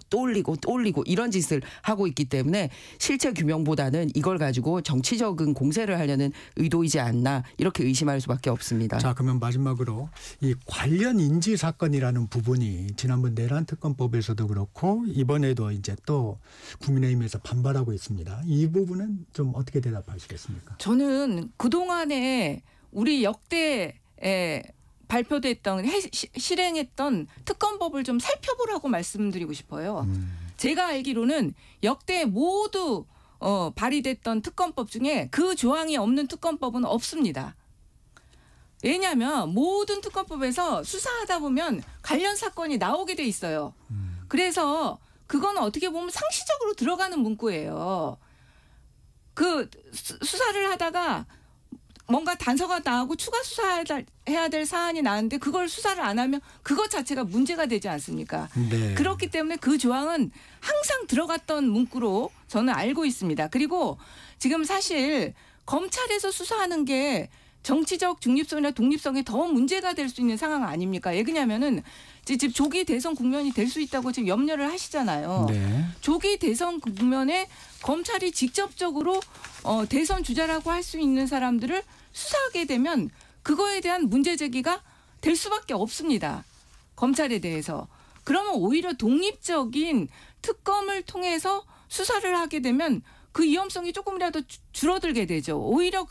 이런 짓을 하고 있기 때문에 실체 규명보다는 이걸 가지고 정치적인 공세를 하려는 의도이지 않나 이렇게 의심할 수밖에 없습니다. 자, 그러면 마지막으로 이 관련 인지 사건이라는 부분이 지난번 내란 특검법에서도 그렇고 이번에도 이제 또 국민의힘에서 반발하고 있습니다. 이 부분은 좀 어떻게 대답하시겠습니까? 저는 그동안에 우리 역대 발표됐던 실행했던 특검법을 좀 살펴보라고 말씀드리고 싶어요. 제가 알기로는 역대 모두 발의됐던 특검법 중에 그 조항이 없는 특검법은 없습니다. 왜냐하면 모든 특검법에서 수사하다 보면 관련 사건이 나오게 돼 있어요. 그래서 그건 어떻게 보면 상시적으로 들어가는 문구예요. 그 수사를 하다가 뭔가 단서가 나오고 추가 수사해야 될 사안이 나왔는데 그걸 수사를 안 하면 그것 자체가 문제가 되지 않습니까? 네. 그렇기 때문에 그 조항은 항상 들어갔던 문구로 저는 알고 있습니다. 그리고 지금 사실 검찰에서 수사하는 게 정치적 중립성이나 독립성이 더 문제가 될 수 있는 상황 아닙니까? 왜 그러냐면은 지금 조기 대선 국면이 될 수 있다고 지금 염려를 하시잖아요. 네. 조기 대선 국면에 검찰이 직접적으로 대선 주자라고 할 수 있는 사람들을 수사하게 되면 그거에 대한 문제 제기가 될 수밖에 없습니다. 검찰에 대해서. 그러면 오히려 독립적인 특검을 통해서 수사를 하게 되면 그 위험성이 조금이라도 줄어들게 되죠. 오히려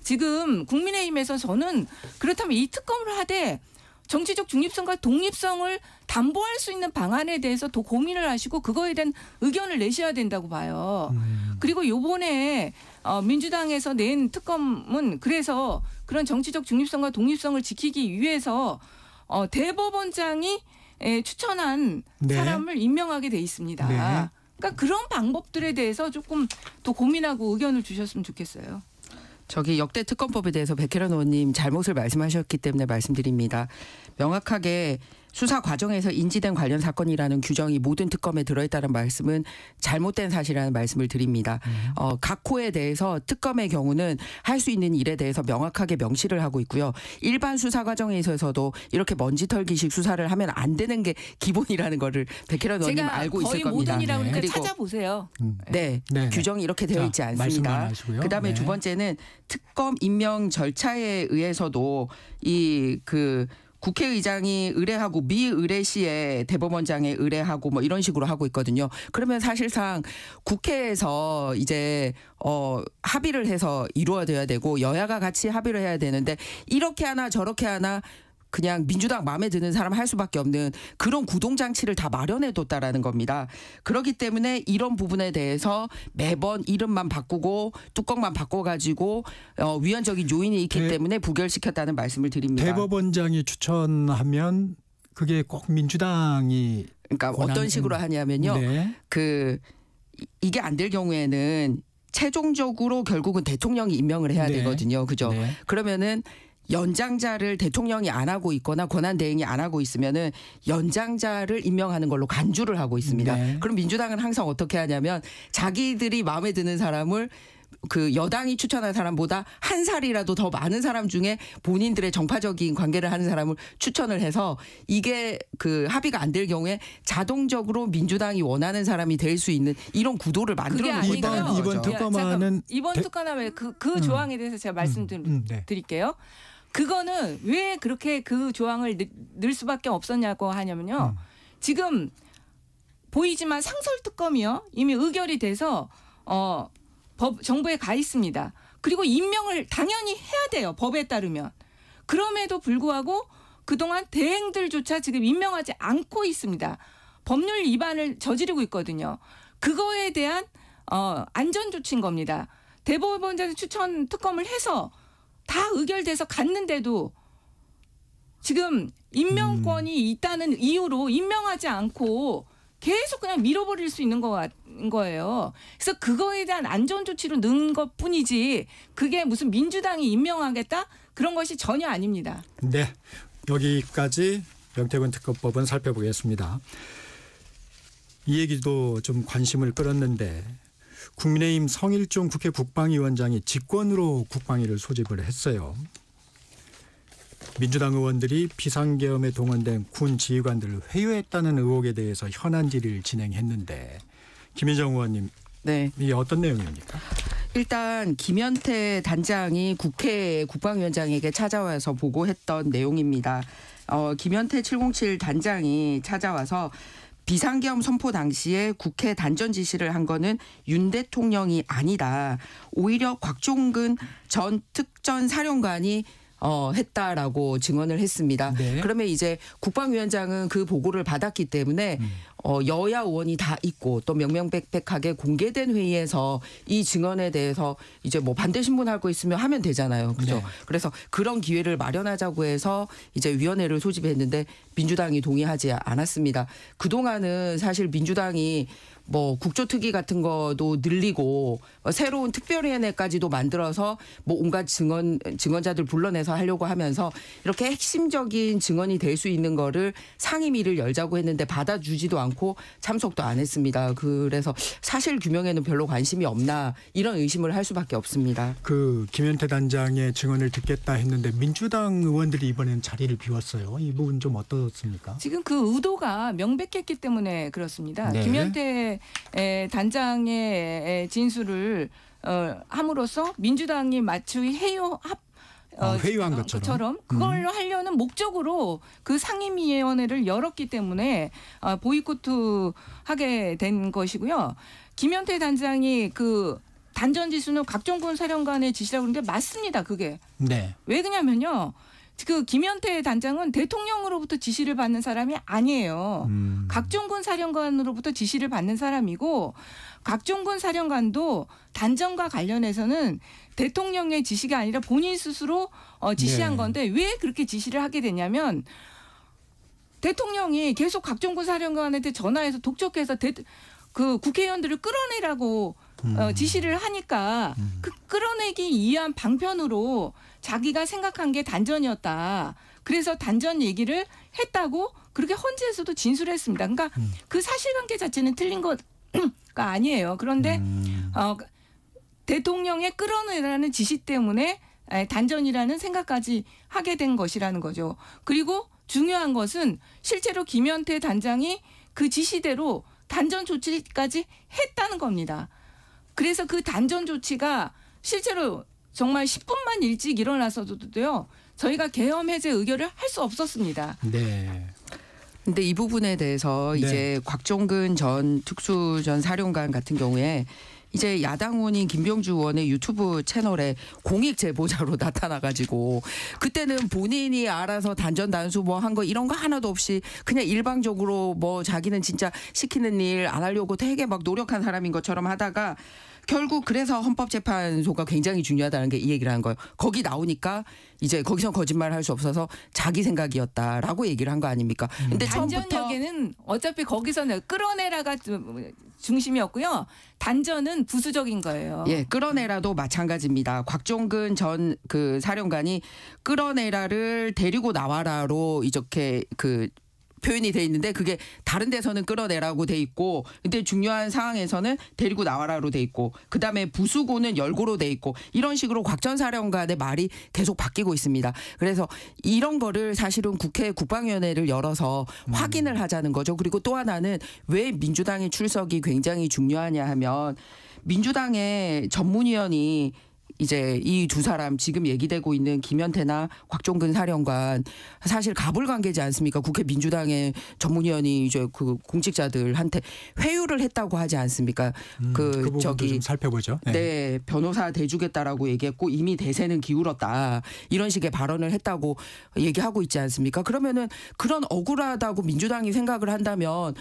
지금 국민의힘에서 저는 그렇다면 이 특검을 하되 정치적 중립성과 독립성을 담보할 수 있는 방안에 대해서 더 고민을 하시고 그거에 대한 의견을 내셔야 된다고 봐요. 그리고 요번에 민주당에서 낸 특검은 그래서 그런 정치적 중립성과 독립성을 지키기 위해서 대법원장이 추천한 네. 사람을 임명하게 돼 있습니다. 네. 그러니까 그런 방법들에 대해서 조금 더 고민하고 의견을 주셨으면 좋겠어요. 저기 역대 특검법에 대해서 백혜련 의원님 잘못을 말씀하셨기 때문에 말씀드립니다. 명확하게 수사 과정에서 인지된 관련 사건이라는 규정이 모든 특검에 들어있다는 말씀은 잘못된 사실이라는 말씀을 드립니다. 각 호에 대해서 특검의 경우는 할 수 있는 일에 대해서 명확하게 명시를 하고 있고요. 일반 수사 과정에 있어서도 이렇게 먼지털기식 수사를 하면 안 되는 게 기본이라는 거를 백혜련 의원님 알고 있을 겁니다. 거의 모든이라고 그러니까 그리고 찾아보세요. 네, 네. 규정이 이렇게 되어 있지 않습니다. 그다음에 네. 두 번째는 특검 임명 절차에 의해서도 국회의장이 의뢰하고 미의뢰 시에 대법원장에 의뢰하고 뭐 이런 식으로 하고 있거든요. 그러면 사실상 국회에서 이제 합의를 해서 이루어져야 되고 여야가 같이 합의를 해야 되는데 이렇게 하나 저렇게 하나 그냥 민주당 마음에 드는 사람 할 수밖에 없는 그런 구동장치를 다 마련해뒀다라는 겁니다. 그렇기 때문에 이런 부분에 대해서 매번 이름만 바꾸고 뚜껑만 바꿔가지고 위헌적인 요인이 있기 때문에 부결시켰다는 말씀을 드립니다. 대법원장이 추천하면 그게 꼭 민주당이 그러니까 어떤 식으로 하냐면요. 네. 이게 안 될 경우에는 최종적으로 결국은 대통령이 임명을 해야 네. 되거든요. 그죠? 네. 그러면은 연장자를 대통령이 안 하고 있거나 권한대행이 안 하고 있으면은 연장자를 임명하는 걸로 간주를 하고 있습니다. 네. 그럼 민주당은 항상 어떻게 하냐면 자기들이 마음에 드는 사람을 그 여당이 추천한 사람보다 한 살이라도 더 많은 사람 중에 본인들의 정파적인 관계를 하는 사람을 추천을 해서 이게 그 합의가 안 될 경우에 자동적으로 민주당이 원하는 사람이 될 수 있는 이런 구도를 만들어 놓은 거죠. 이번 특검안은 이번 특검안에 그 조항에 대해서 제가 말씀드릴게요. 그거는 왜 그렇게 그 조항을 넣을 수밖에 없었냐고 하냐면요. 지금 보이지만 상설특검이요. 이미 의결이 돼서 정부에 가 있습니다. 그리고 임명을 당연히 해야 돼요. 법에 따르면. 그럼에도 불구하고 그동안 대행들조차 지금 임명하지 않고 있습니다. 법률 위반을 저지르고 있거든요. 그거에 대한 안전조치인 겁니다. 대법원장 추천 특검을 해서 다 의결돼서 갔는데도 지금 임명권이 있다는 이유로 임명하지 않고 계속 그냥 밀어버릴 수 있는 거예요. 그래서 그거에 대한 안전조치로 넣은 것뿐이지 그게 무슨 민주당이 임명하겠다? 그런 것이 전혀 아닙니다. 네, 여기까지 명태균 특검법은 살펴보겠습니다. 이 얘기도 좀 관심을 끌었는데 국민의힘 성일종 국회 국방위원장이 직권으로 국방위를 소집을 했어요. 민주당 의원들이 비상계엄에 동원된 군 지휘관들을 회유했다는 의혹에 대해서 현안 질의를 진행했는데 김인정 의원님, 네. 이게 어떤 내용입니까? 일단 김현태 단장이 국회 국방위원장에게 찾아와서 보고했던 내용입니다. 김현태 707 단장이 찾아와서 비상계엄 선포 당시에 국회 단전 지시를 한 거는 윤 대통령이 아니다. 오히려 곽종근 전 특전사령관이 했다라고 증언을 했습니다. 네. 그러면 이제 국방위원장은 그 보고를 받았기 때문에 여야 의원이 다 있고 또 명명백백하게 공개된 회의에서 이 증언에 대해서 이제 뭐 반대 신문할 거 있으면 하면 되잖아요. 그죠? 네. 그래서 그런 기회를 마련하자고 해서 이제 위원회를 소집했는데 민주당이 동의하지 않았습니다. 그동안은 사실 민주당이 뭐 국조특위 같은 거도 늘리고 새로운 특별위원회까지도 만들어서 뭐 온갖 증언자들 불러내서 하려고 하면서 이렇게 핵심적인 증언이 될 수 있는 거를 상임위를 열자고 했는데 받아주지도 않고 참석도 안 했습니다. 그래서 사실 규명에는 별로 관심이 없나 이런 의심을 할 수밖에 없습니다. 그 김현태 단장의 증언을 듣겠다 했는데 민주당 의원들이 이번엔 자리를 비웠어요. 이 부분 좀 어떻습니까? 지금 그 의도가 명백했기 때문에 그렇습니다. 네. 김현태 단장의 진술을 함으로써 민주당이 마치 회유한 것처럼 그걸로 하려는 목적으로 그 상임위원회를 열었기 때문에 보이콧 하게 된 것이고요. 김현태 단장이 그 단전 지수는 각종군 사령관의 지시라고 그러는데 맞습니다. 그게. 네. 왜 그러냐면요. 그 김현태 단장은 대통령으로부터 지시를 받는 사람이 아니에요. 각종군 사령관으로부터 지시를 받는 사람이고 각종군 사령관도 단전과 관련해서는 대통령의 지시가 아니라 본인 스스로 지시한 네. 건데 왜 그렇게 지시를 하게 되냐면 대통령이 계속 각종군 사령관한테 전화해서 독촉해서 그 국회의원들을 끌어내라고 지시를 하니까 그 끌어내기 위한 방편으로 자기가 생각한 게 단전이었다. 그래서 단전 얘기를 했다고 그렇게 헌재에서도 진술했습니다. 그러니까 그 사실관계 자체는 틀린 거가 아니에요. 그런데 대통령의 끌어내라는 지시 때문에 단전이라는 생각까지 하게 된 것이라는 거죠. 그리고 중요한 것은 실제로 김현태 단장이 그 지시대로 단전 조치까지 했다는 겁니다. 그래서 그 단전 조치가 실제로 정말 10분만 일찍 일어나서도요. 저희가 계엄 해제 의결을 할 수 없었습니다. 네. 근데 이 부분에 대해서 네. 이제 곽종근 전 특수전 사령관 같은 경우에 이제 야당 의원인 김병주 의원의 유튜브 채널에 공익 제보자로 나타나가지고 그때는 본인이 알아서 단전 단수 뭐 한 거 이런 거 하나도 없이 그냥 일방적으로 뭐 자기는 진짜 시키는 일 안 하려고 되게 막 노력한 사람인 것처럼 하다가 결국 그래서 헌법재판소가 굉장히 중요하다는 게 이 얘기를 하는 거예요. 거기 나오니까 이제 거기서 거짓말 할 수 없어서 자기 생각이었다라고 얘기를 한 거 아닙니까? 근데 단전역에는 어차피 거기서는 끌어내라가 중심이었고요. 단전은 부수적인 거예요. 예, 끌어내라도 마찬가지입니다. 곽종근 전 그 사령관이 끌어내라를 데리고 나와라로 이렇게 그 표현이 돼 있는데 그게 다른 데서는 끌어내라고 돼 있고 근데 중요한 상황에서는 데리고 나와라로 돼 있고 그다음에 부수고는 열고로 돼 있고 이런 식으로 곽 전 사령관의 말이 계속 바뀌고 있습니다. 그래서 이런 거를 사실은 국회 국방위원회를 열어서 확인을 하자는 거죠. 그리고 또 하나는 왜 민주당의 출석이 굉장히 중요하냐 하면 민주당의 전문위원이 이제 이 두 사람 지금 얘기되고 있는 김현태나 곽종근 사령관 사실 가불관계지 않습니까? 국회 민주당의 전문위원이 이제 그 공직자들한테 회유를 했다고 하지 않습니까? 그 저기 좀 살펴보죠. 네, 변호사 대주겠다라고 얘기했고 이미 대세는 기울었다 이런 식의 발언을 했다고 얘기하고 있지 않습니까? 그러면은 그런 억울하다고 민주당이 생각을 한다면.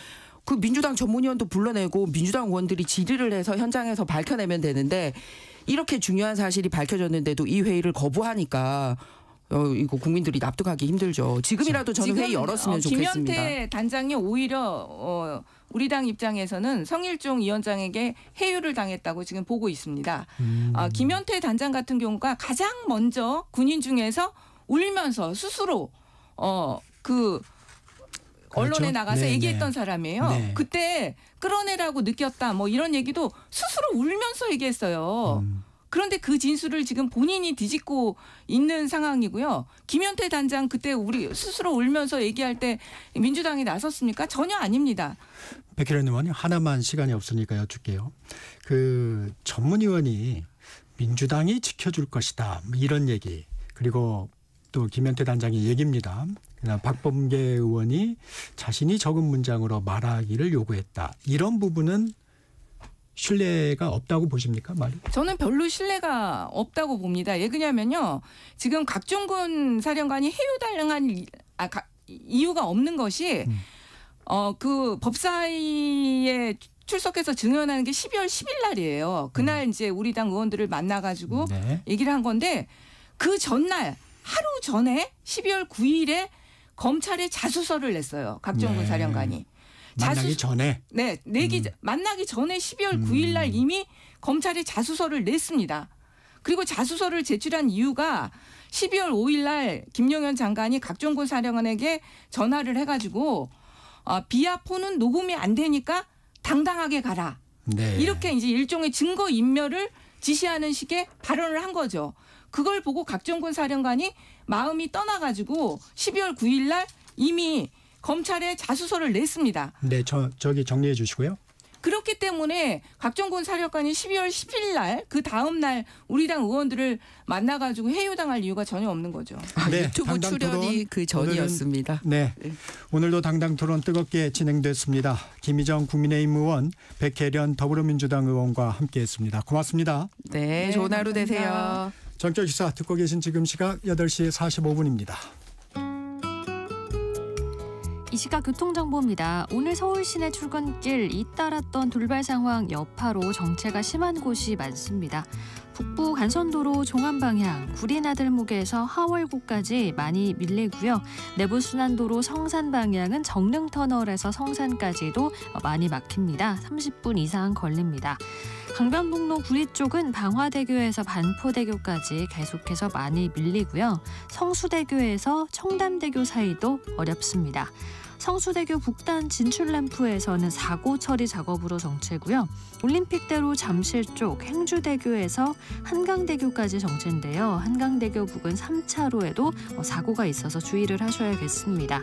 그 민주당 전문위원도 불러내고 민주당 의원들이 질의를 해서 현장에서 밝혀내면 되는데 이렇게 중요한 사실이 밝혀졌는데도 이 회의를 거부하니까 이거 국민들이 납득하기 힘들죠. 지금이라도 저는 회의 열었으면 좋겠습니다. 김현태 단장이 오히려 우리 당 입장에서는 성일종 위원장에게 해유를 당했다고 지금 보고 있습니다. 김현태 단장 같은 경우가 가장 먼저 군인 중에서 울면서 스스로 언론에 나가서 네, 얘기했던 네. 사람이에요. 네. 그때 끌어내라고 느꼈다 뭐 이런 얘기도 스스로 울면서 얘기했어요. 그런데 그 진술을 지금 본인이 뒤집고 있는 상황이고요. 김현태 단장 그때 우리 스스로 울면서 얘기할 때 민주당이 나섰습니까? 전혀 아닙니다. 백혜련 의원님 하나만 시간이 없으니까 여쭐게요. 그 전문위원이 민주당이 지켜줄 것이다 이런 얘기 그리고 또 김현태 단장의 얘기입니다. 박범계 의원이 자신이 적은 문장으로 말하기를 요구했다. 이런 부분은 신뢰가 없다고 보십니까, 말이? 저는 별로 신뢰가 없다고 봅니다. 왜 그러냐면요. 지금 각종군 사령관이 해유달랑한 이유가 없는 것이 그 법사위에 출석해서 증언하는 게 12월 10일 날이에요. 그날 이제 우리 당 의원들을 만나가지고 네. 얘기를 한 건데 그 전날 하루 전에 12월 9일에 검찰에 자수서를 냈어요. 각종군 네. 사령관이. 만나기 전에? 네. 만나기 전에 12월 9일 날 이미 검찰에 자수서를 냈습니다. 그리고 자수서를 제출한 이유가 12월 5일 날 김용현 장관이 각종군 사령관에게 전화를 해가지고 비아포는 녹음이 안 되니까 당당하게 가라. 네. 이렇게 이제 일종의 증거 인멸을 지시하는 식의 발언을 한 거죠. 그걸 보고 각종군 사령관이 마음이 떠나가지고 12월 9일 날 이미 검찰에 자수서를 냈습니다. 네, 저기 정리해 주시고요. 그렇기 때문에 각종군 사령관이 12월 10일 날 그 다음 날 우리 당 의원들을 만나가지고 해유당할 이유가 전혀 없는 거죠. 네, 유튜브 당당 출연이 토론. 그 전이었습니다. 네, 오늘도 당당 토론 뜨겁게 진행됐습니다. 김희정 국민의힘 의원, 백혜련 더불어민주당 의원과 함께했습니다. 고맙습니다. 네, 좋은 하루 되세요. 전격 시사 듣고 계신 지금 시각 8시 45분입니다. 이 시각 교통정보입니다. 오늘 서울 시내 출근길 잇따랐던 돌발 상황 여파로 정체가 심한 곳이 많습니다. 북부 간선도로 종암방향 구리나들목에서 하월구까지 많이 밀리고요. 내부순환도로 성산방향은 정릉터널에서 성산까지도 많이 막힙니다. 30분 이상 걸립니다. 강변북로 구리 쪽은 방화대교에서 반포대교까지 계속해서 많이 밀리고요. 성수대교에서 청담대교 사이도 어렵습니다. 성수대교 북단 진출램프에서는 사고 처리 작업으로 정체고요. 올림픽대로 잠실 쪽 행주대교에서 한강대교까지 정체인데요. 한강대교 부근 3차로에도 사고가 있어서 주의를 하셔야겠습니다.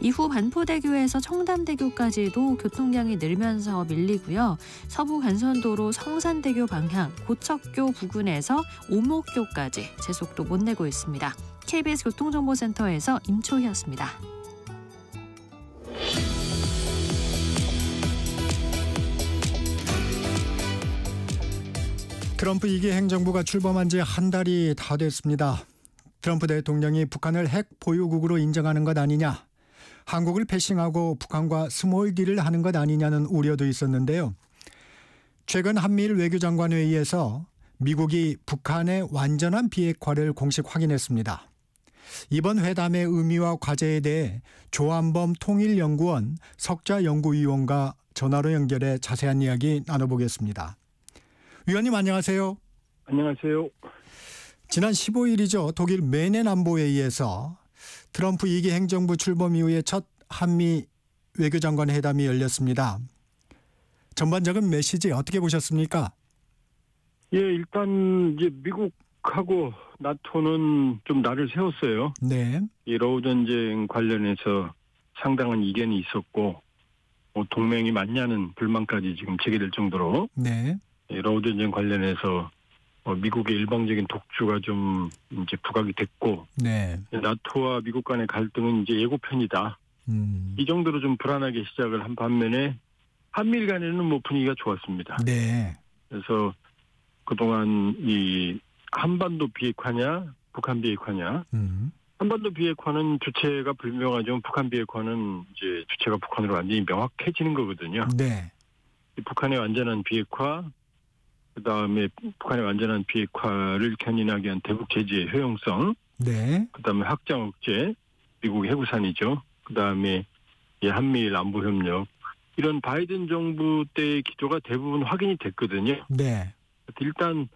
이후 반포대교에서 청담대교까지도 교통량이 늘면서 밀리고요. 서부 간선도로 성산대교 방향 고척교 부근에서 오목교까지 제속도 못 내고 있습니다. KBS 교통정보센터에서 임초희였습니다. 트럼프 2기 행정부가 출범한 지 한 달이 다 됐습니다. 트럼프 대통령이 북한을 핵 보유국으로 인정하는 것 아니냐, 한국을 패싱하고 북한과 스몰 딜을 하는 것 아니냐는 우려도 있었는데요. 최근 한미일 외교장관 회의에서 미국이 북한의 완전한 비핵화를 공식 확인했습니다. 이번 회담의 의미와 과제에 대해 조한범 통일연구원 석좌연구위원과 전화로 연결해 자세한 이야기 나눠보겠습니다. 위원님 안녕하세요. 안녕하세요. 지난 15일이죠. 독일 메넨 안보회의에서 트럼프 2기 행정부 출범 이후에 첫 한미 외교장관 회담이 열렸습니다. 전반적인 메시지 어떻게 보셨습니까? 예, 일단 이제 미국하고 나토는 좀 날을 세웠어요. 네. 이 러우 전쟁 관련해서 상당한 이견이 있었고 동맹이 맞냐는 불만까지 지금 제기될 정도로 네. 러우 전쟁 관련해서 미국의 일방적인 독주가 좀 이제 부각이 됐고, 네. 나토와 미국 간의 갈등은 이제 예고편이다. 이 정도로 좀 불안하게 시작을 한 반면에 한미일 간에는 뭐 분위기가 좋았습니다. 네. 그래서 그동안 이 한반도 비핵화냐, 북한 비핵화냐. 한반도 비핵화는 주체가 불명하지만 북한 비핵화는 이제 주체가 북한으로 완전히 명확해지는 거거든요. 네. 북한의 완전한 비핵화, 그다음에 북한의 완전한 비핵화를 견인하기 위한 대북 제재의 효용성, 네. 그다음에 확장 억제, 미국의 해구산이죠. 그다음에 한미일 안보 협력, 이런 바이든 정부 때의 기조가 대부분 확인이 됐거든요. 네. 일단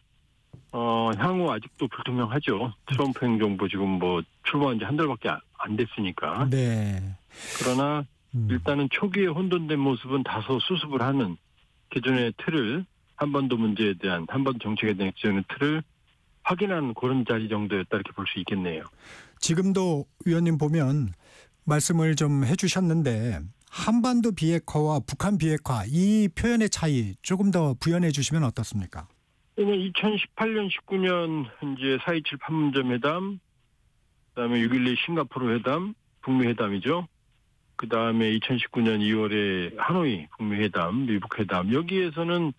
향후 아직도 불투명하죠. 트럼프 행정부 지금 뭐 출범한 지 한 달밖에 안 됐으니까. 네. 그러나 일단은 초기에 혼돈된 모습은 다소 수습을 하는 기존의 틀을, 한반도 문제에 대한, 한반도 정책에 대한 기존의 틀을 확인하는 그런 자리 정도였다 이렇게 볼 수 있겠네요. 지금도 위원님 보면 말씀을 좀 해주셨는데 한반도 비핵화와 북한 비핵화 이 표현의 차이 조금 더 부연해 주시면 어떻습니까? 2018년, 19년 이제 4.27 판문점 회담, 그다음에 6.12 싱가포르 회담, 북미 회담이죠. 그다음에 2019년 2월에 하노이 북미 회담, 미국 회담, 여기에서는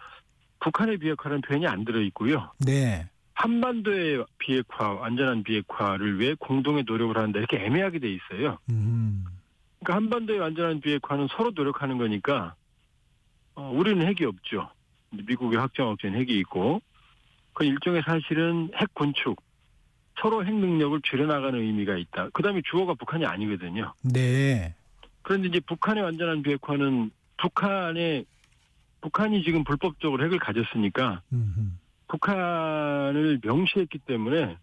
북한의 비핵화라는 표현이 안 들어있고요. 네. 한반도의 비핵화, 완전한 비핵화를 위해 공동의 노력을 한다 이렇게 애매하게 돼 있어요. 그러니까 한반도의 완전한 비핵화는 서로 노력하는 거니까 우리는 핵이 없죠. 미국의 확정된 핵이 있고 그 일종의 사실은 핵 군축, 서로 핵 능력을 줄여나가는 의미가 있다. 그다음에 주어가 북한이 아니거든요. 네. 그런데 이제 북한의 완전한 비핵화는 북한이 지금 불법적으로 핵을 가졌으니까 북한을 명시했기 때문에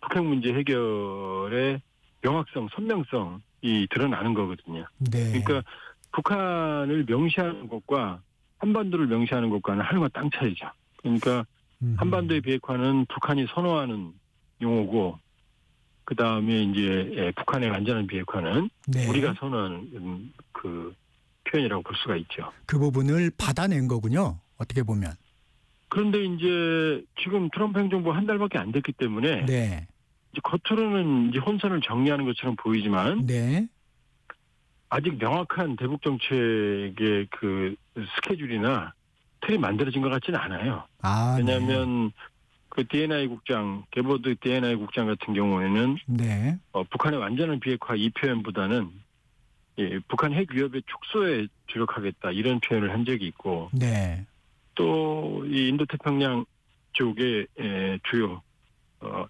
북핵 문제 해결의 명확성, 선명성이 드러나는 거거든요. 네. 그러니까 북한을 명시하는 것과 한반도를 명시하는 것과는 하늘과 땅 차이죠. 그러니까 한반도의 비핵화는 북한이 선호하는 용어고 그 다음에 이제 북한의 완전한 비핵화는 네. 우리가 선호하는 그 표현이라고 볼 수가 있죠. 그 부분을 받아낸 거군요. 어떻게 보면. 그런데 이제 지금 트럼프 행정부 한 달밖에 안 됐기 때문에 네. 이제 겉으로는 이제 혼선을 정리하는 것처럼 보이지만 네. 아직 명확한 대북 정책의 그 스케줄이나 틀이 만들어진 것 같지는 않아요. 왜냐하면 그 D&I 국장, 게보드 D&I 국장 같은 경우에는 네. 북한의 완전한 비핵화 이 표현보다는 북한 핵 위협의 축소에 주력하겠다 이런 표현을 한 적이 있고 네. 또 이 인도태평양 쪽의 주요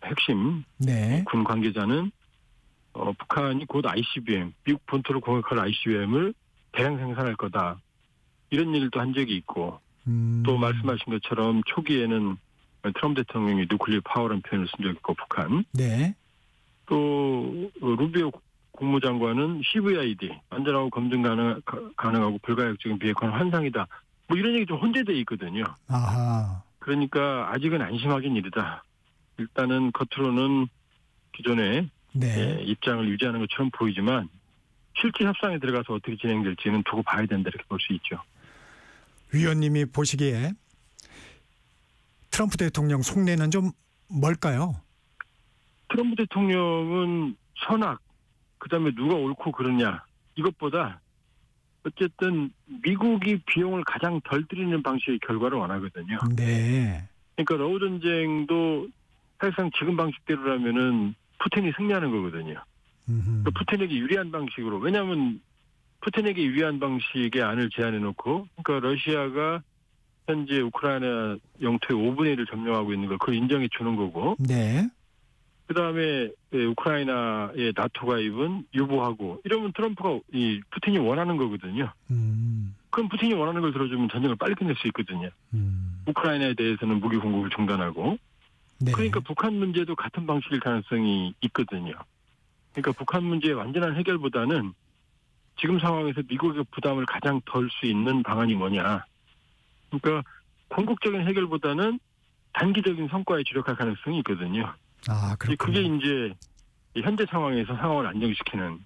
핵심 네. 군 관계자는 북한이 곧 ICBM, 미국 본토를 공격할 ICBM을 대량 생산할 거다 이런 얘기도 한 적이 있고 또 말씀하신 것처럼 초기에는 트럼프 대통령이 누클리어 파워라는 표현을 쓴 적이 있고 북한 네. 또 루비오 국무장관은 CVID 안전하고 검증 가능하고 불가역적인 비핵화는 환상이다. 뭐 이런 얘기 좀 혼재되어 있거든요. 아하. 그러니까 아직은 안심하긴 이르다. 일단은 겉으로는 기존의 네. 입장을 유지하는 것처럼 보이지만 실제 협상에 들어가서 어떻게 진행될지는 두고 봐야 된다 이렇게 볼 수 있죠. 위원님이 보시기에 트럼프 대통령 속내는 좀 뭘까요? 트럼프 대통령은 선악, 그다음에 누가 옳고 그러냐 이것보다 어쨌든 미국이 비용을 가장 덜 들이는 방식의 결과를 원하거든요. 네. 그러니까 러우 전쟁도 사실상 지금 방식대로라면은 푸틴이 승리하는 거거든요. 그러니까 푸틴에게 유리한 방식으로. 왜냐하면 푸틴에게 유리한 방식의 안을 제안해놓고 그러니까 러시아가 현재 우크라이나 영토의 5분의 1을 점령하고 있는 걸 그걸 인정해 주는 거고. 네. 그다음에 우크라이나의 나토 가입은 유보하고 이러면 트럼프가 푸틴이 원하는 거거든요. 그럼 푸틴이 원하는 걸 들어주면 전쟁을 빨리 끝낼 수 있거든요. 우크라이나에 대해서는 무기 공급을 중단하고. 네. 그러니까 북한 문제도 같은 방식일 가능성이 있거든요. 그러니까 북한 문제의 완전한 해결보다는 지금 상황에서 미국의 부담을 가장 덜 수 있는 방안이 뭐냐. 그러니까 궁극적인 해결보다는 단기적인 성과에 주력할 가능성이 있거든요. 아, 그렇군요. 그게 이제 현재 상황에서 상황을 안정시키는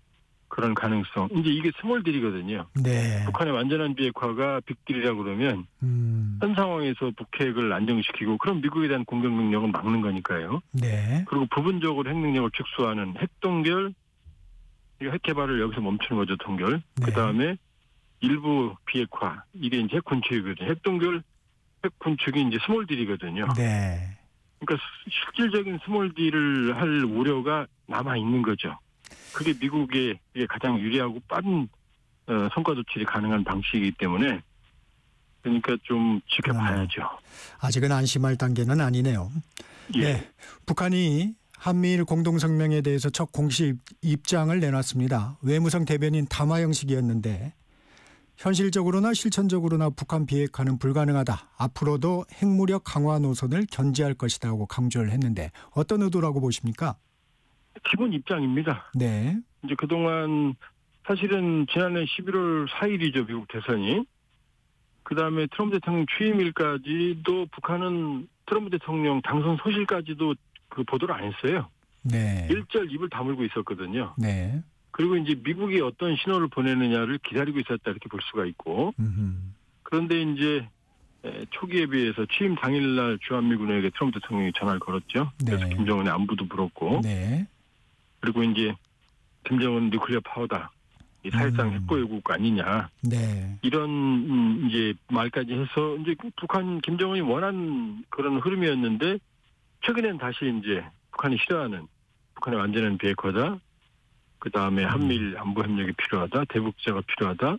그런 가능성. 이제 이게 스몰딜이거든요. 네. 북한의 완전한 비핵화가 빅딜이라고 그러면 현 상황에서 북핵을 안정시키고 그럼 미국에 대한 공격 능력은 막는 거니까요. 네. 그리고 부분적으로 핵 능력을 축소하는 핵동결, 핵 개발을 여기서 멈추는 거죠, 동결. 네. 그다음에 일부 비핵화, 이게 이제 핵 군축이거든요. 핵동결, 핵 군축이 이제 스몰딜이거든요. 네. 그러니까 실질적인 스몰딜을 할 우려가 남아 있는 거죠. 그게 미국에 가장 유리하고 빠른 성과 도출이 가능한 방식이기 때문에 그러니까 좀 지켜봐야죠. 아직은 안심할 단계는 아니네요. 예. 네. 북한이 한미일 공동성명에 대해서 첫 공식 입장을 내놨습니다. 외무성 대변인 담화 형식이었는데 현실적으로나 실천적으로나 북한 비핵화는 불가능하다. 앞으로도 핵무력 강화 노선을 견지할 것이라고 강조를 했는데 어떤 의도라고 보십니까? 기본 입장입니다. 네. 이제 그동안 사실은 지난해 11월 4일이죠. 미국 대선이. 그다음에 트럼프 대통령 취임일까지도 북한은 트럼프 대통령 당선 소실까지도 그 보도를 안 했어요. 네. 일절 입을 다물고 있었거든요. 네. 그리고 이제 미국이 어떤 신호를 보내느냐를 기다리고 있었다 이렇게 볼 수가 있고. 그런데 이제 초기에 비해서 취임 당일날 주한미군에게 트럼프 대통령이 전화를 걸었죠. 그래서 네. 김정은의 안부도 물었고. 네. 그리고 이제 김정은 뉴클리어 파워다. 사실상 핵보유국 아니냐. 네. 이런 이제 말까지 해서 이제 북한 김정은이 원한 그런 흐름이었는데 최근엔 다시 이제 북한이 싫어하는 북한의 완전한 비핵화다. 그 다음에 한미일 안보 협력이 필요하다. 대북제가 필요하다.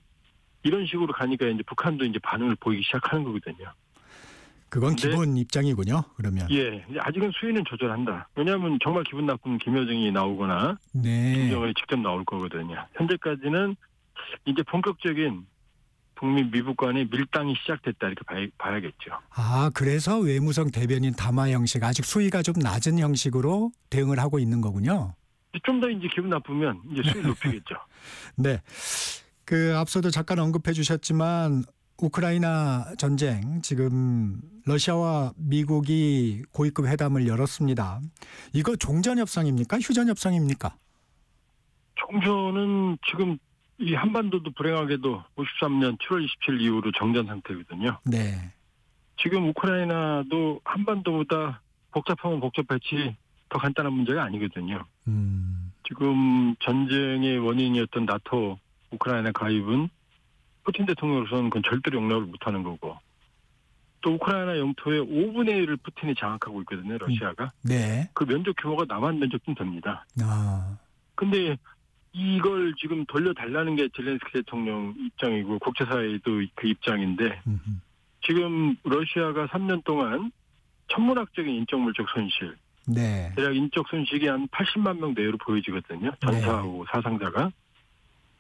이런 식으로 가니까 이제 북한도 이제 반응을 보이기 시작하는 거거든요. 그건 기본 입장이군요. 그러면. 예, 아직은 수위는 조절한다. 왜냐하면 정말 기분 나쁜 김여정이 나오거나 네. 김정은이 직접 나올 거거든요. 현재까지는 이제 본격적인 북미 미북 간의 밀당이 시작됐다 이렇게 봐야겠죠. 아, 그래서 외무성 대변인 담화 형식 아직 수위가 좀 낮은 형식으로 대응을 하고 있는 거군요. 좀 더 이제 기분 나쁘면 이제 수위 높이겠죠. 네. 그 앞서도 잠깐 언급해 주셨지만 우크라이나 전쟁 지금 러시아와 미국이 고위급 회담을 열었습니다. 이거 종전 협상입니까? 휴전 협상입니까? 종전은 지금 이 한반도도 불행하게도 53년 7월 27일 이후로 정전 상태거든요. 네. 지금 우크라이나도 한반도보다 복잡하면 복잡했지 더 간단한 문제가 아니거든요. 지금 전쟁의 원인이었던 나토 우크라이나 가입은 푸틴 대통령으로서는 그건 절대로 용납을 못하는 거고 또 우크라이나 영토의 5분의 1을 푸틴이 장악하고 있거든요. 러시아가. 네. 그 면적 규모가 남한 면적쯤 됩니다. 아. 근데 이걸 지금 돌려달라는 게 젤렌스키 대통령 입장이고 국제사회도 그 입장인데 지금 러시아가 3년 동안 천문학적인 인적물적 손실 네. 대략 인적 손실이 한 80만 명 내외로 보여지거든요. 전사하고 사상자가.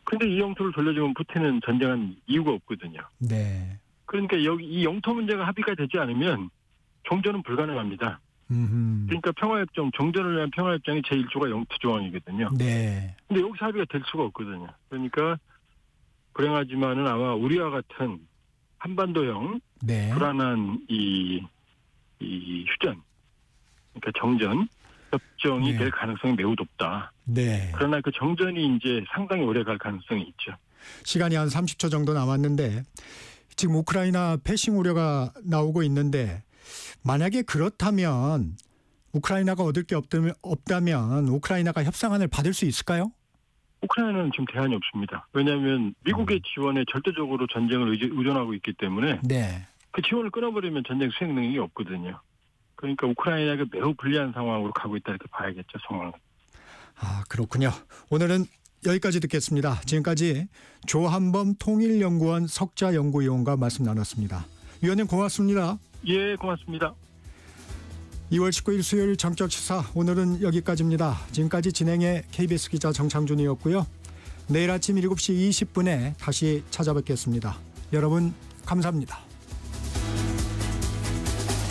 근데 이 영토를 돌려주면 푸틴은 전쟁한 이유가 없거든요. 네. 그러니까 여기 이 영토 문제가 합의가 되지 않으면 종전은 불가능합니다. 그러니까 평화협정, 종전을 위한 평화협정이 제1조가 영토 조항이거든요. 네. 근데 여기서 합의가 될 수가 없거든요. 그러니까 불행하지만은 아마 우리와 같은 한반도형 네. 불안한 이 휴전, 그러니까 정전 협정이 네. 될 가능성이 매우 높다. 네. 그러나 그 정전이 이제 상당히 오래 갈 가능성이 있죠. 시간이 한 30초 정도 남았는데 지금 우크라이나 패싱 우려가 나오고 있는데 만약에 그렇다면 우크라이나가 얻을 게 없다면 우크라이나가 협상안을 받을 수 있을까요? 우크라이나는 지금 대안이 없습니다. 왜냐하면 미국의 지원에 절대적으로 전쟁을 의존하고 있기 때문에 네. 그 지원을 끊어버리면 전쟁 수행 능력이 없거든요. 그러니까 우크라이나가 매우 불리한 상황으로 가고 있다 이렇게 봐야겠죠, 상황은. 아, 그렇군요. 오늘은 여기까지 듣겠습니다. 지금까지 조한범 통일연구원 석좌연구위원과 말씀 나눴습니다. 위원님 고맙습니다. 예, 고맙습니다. 2월 19일 수요일 정적시사 오늘은 여기까지입니다. 지금까지 진행의 KBS 기자 정창준이었고요. 내일 아침 7시 20분에 다시 찾아뵙겠습니다. 여러분 감사합니다.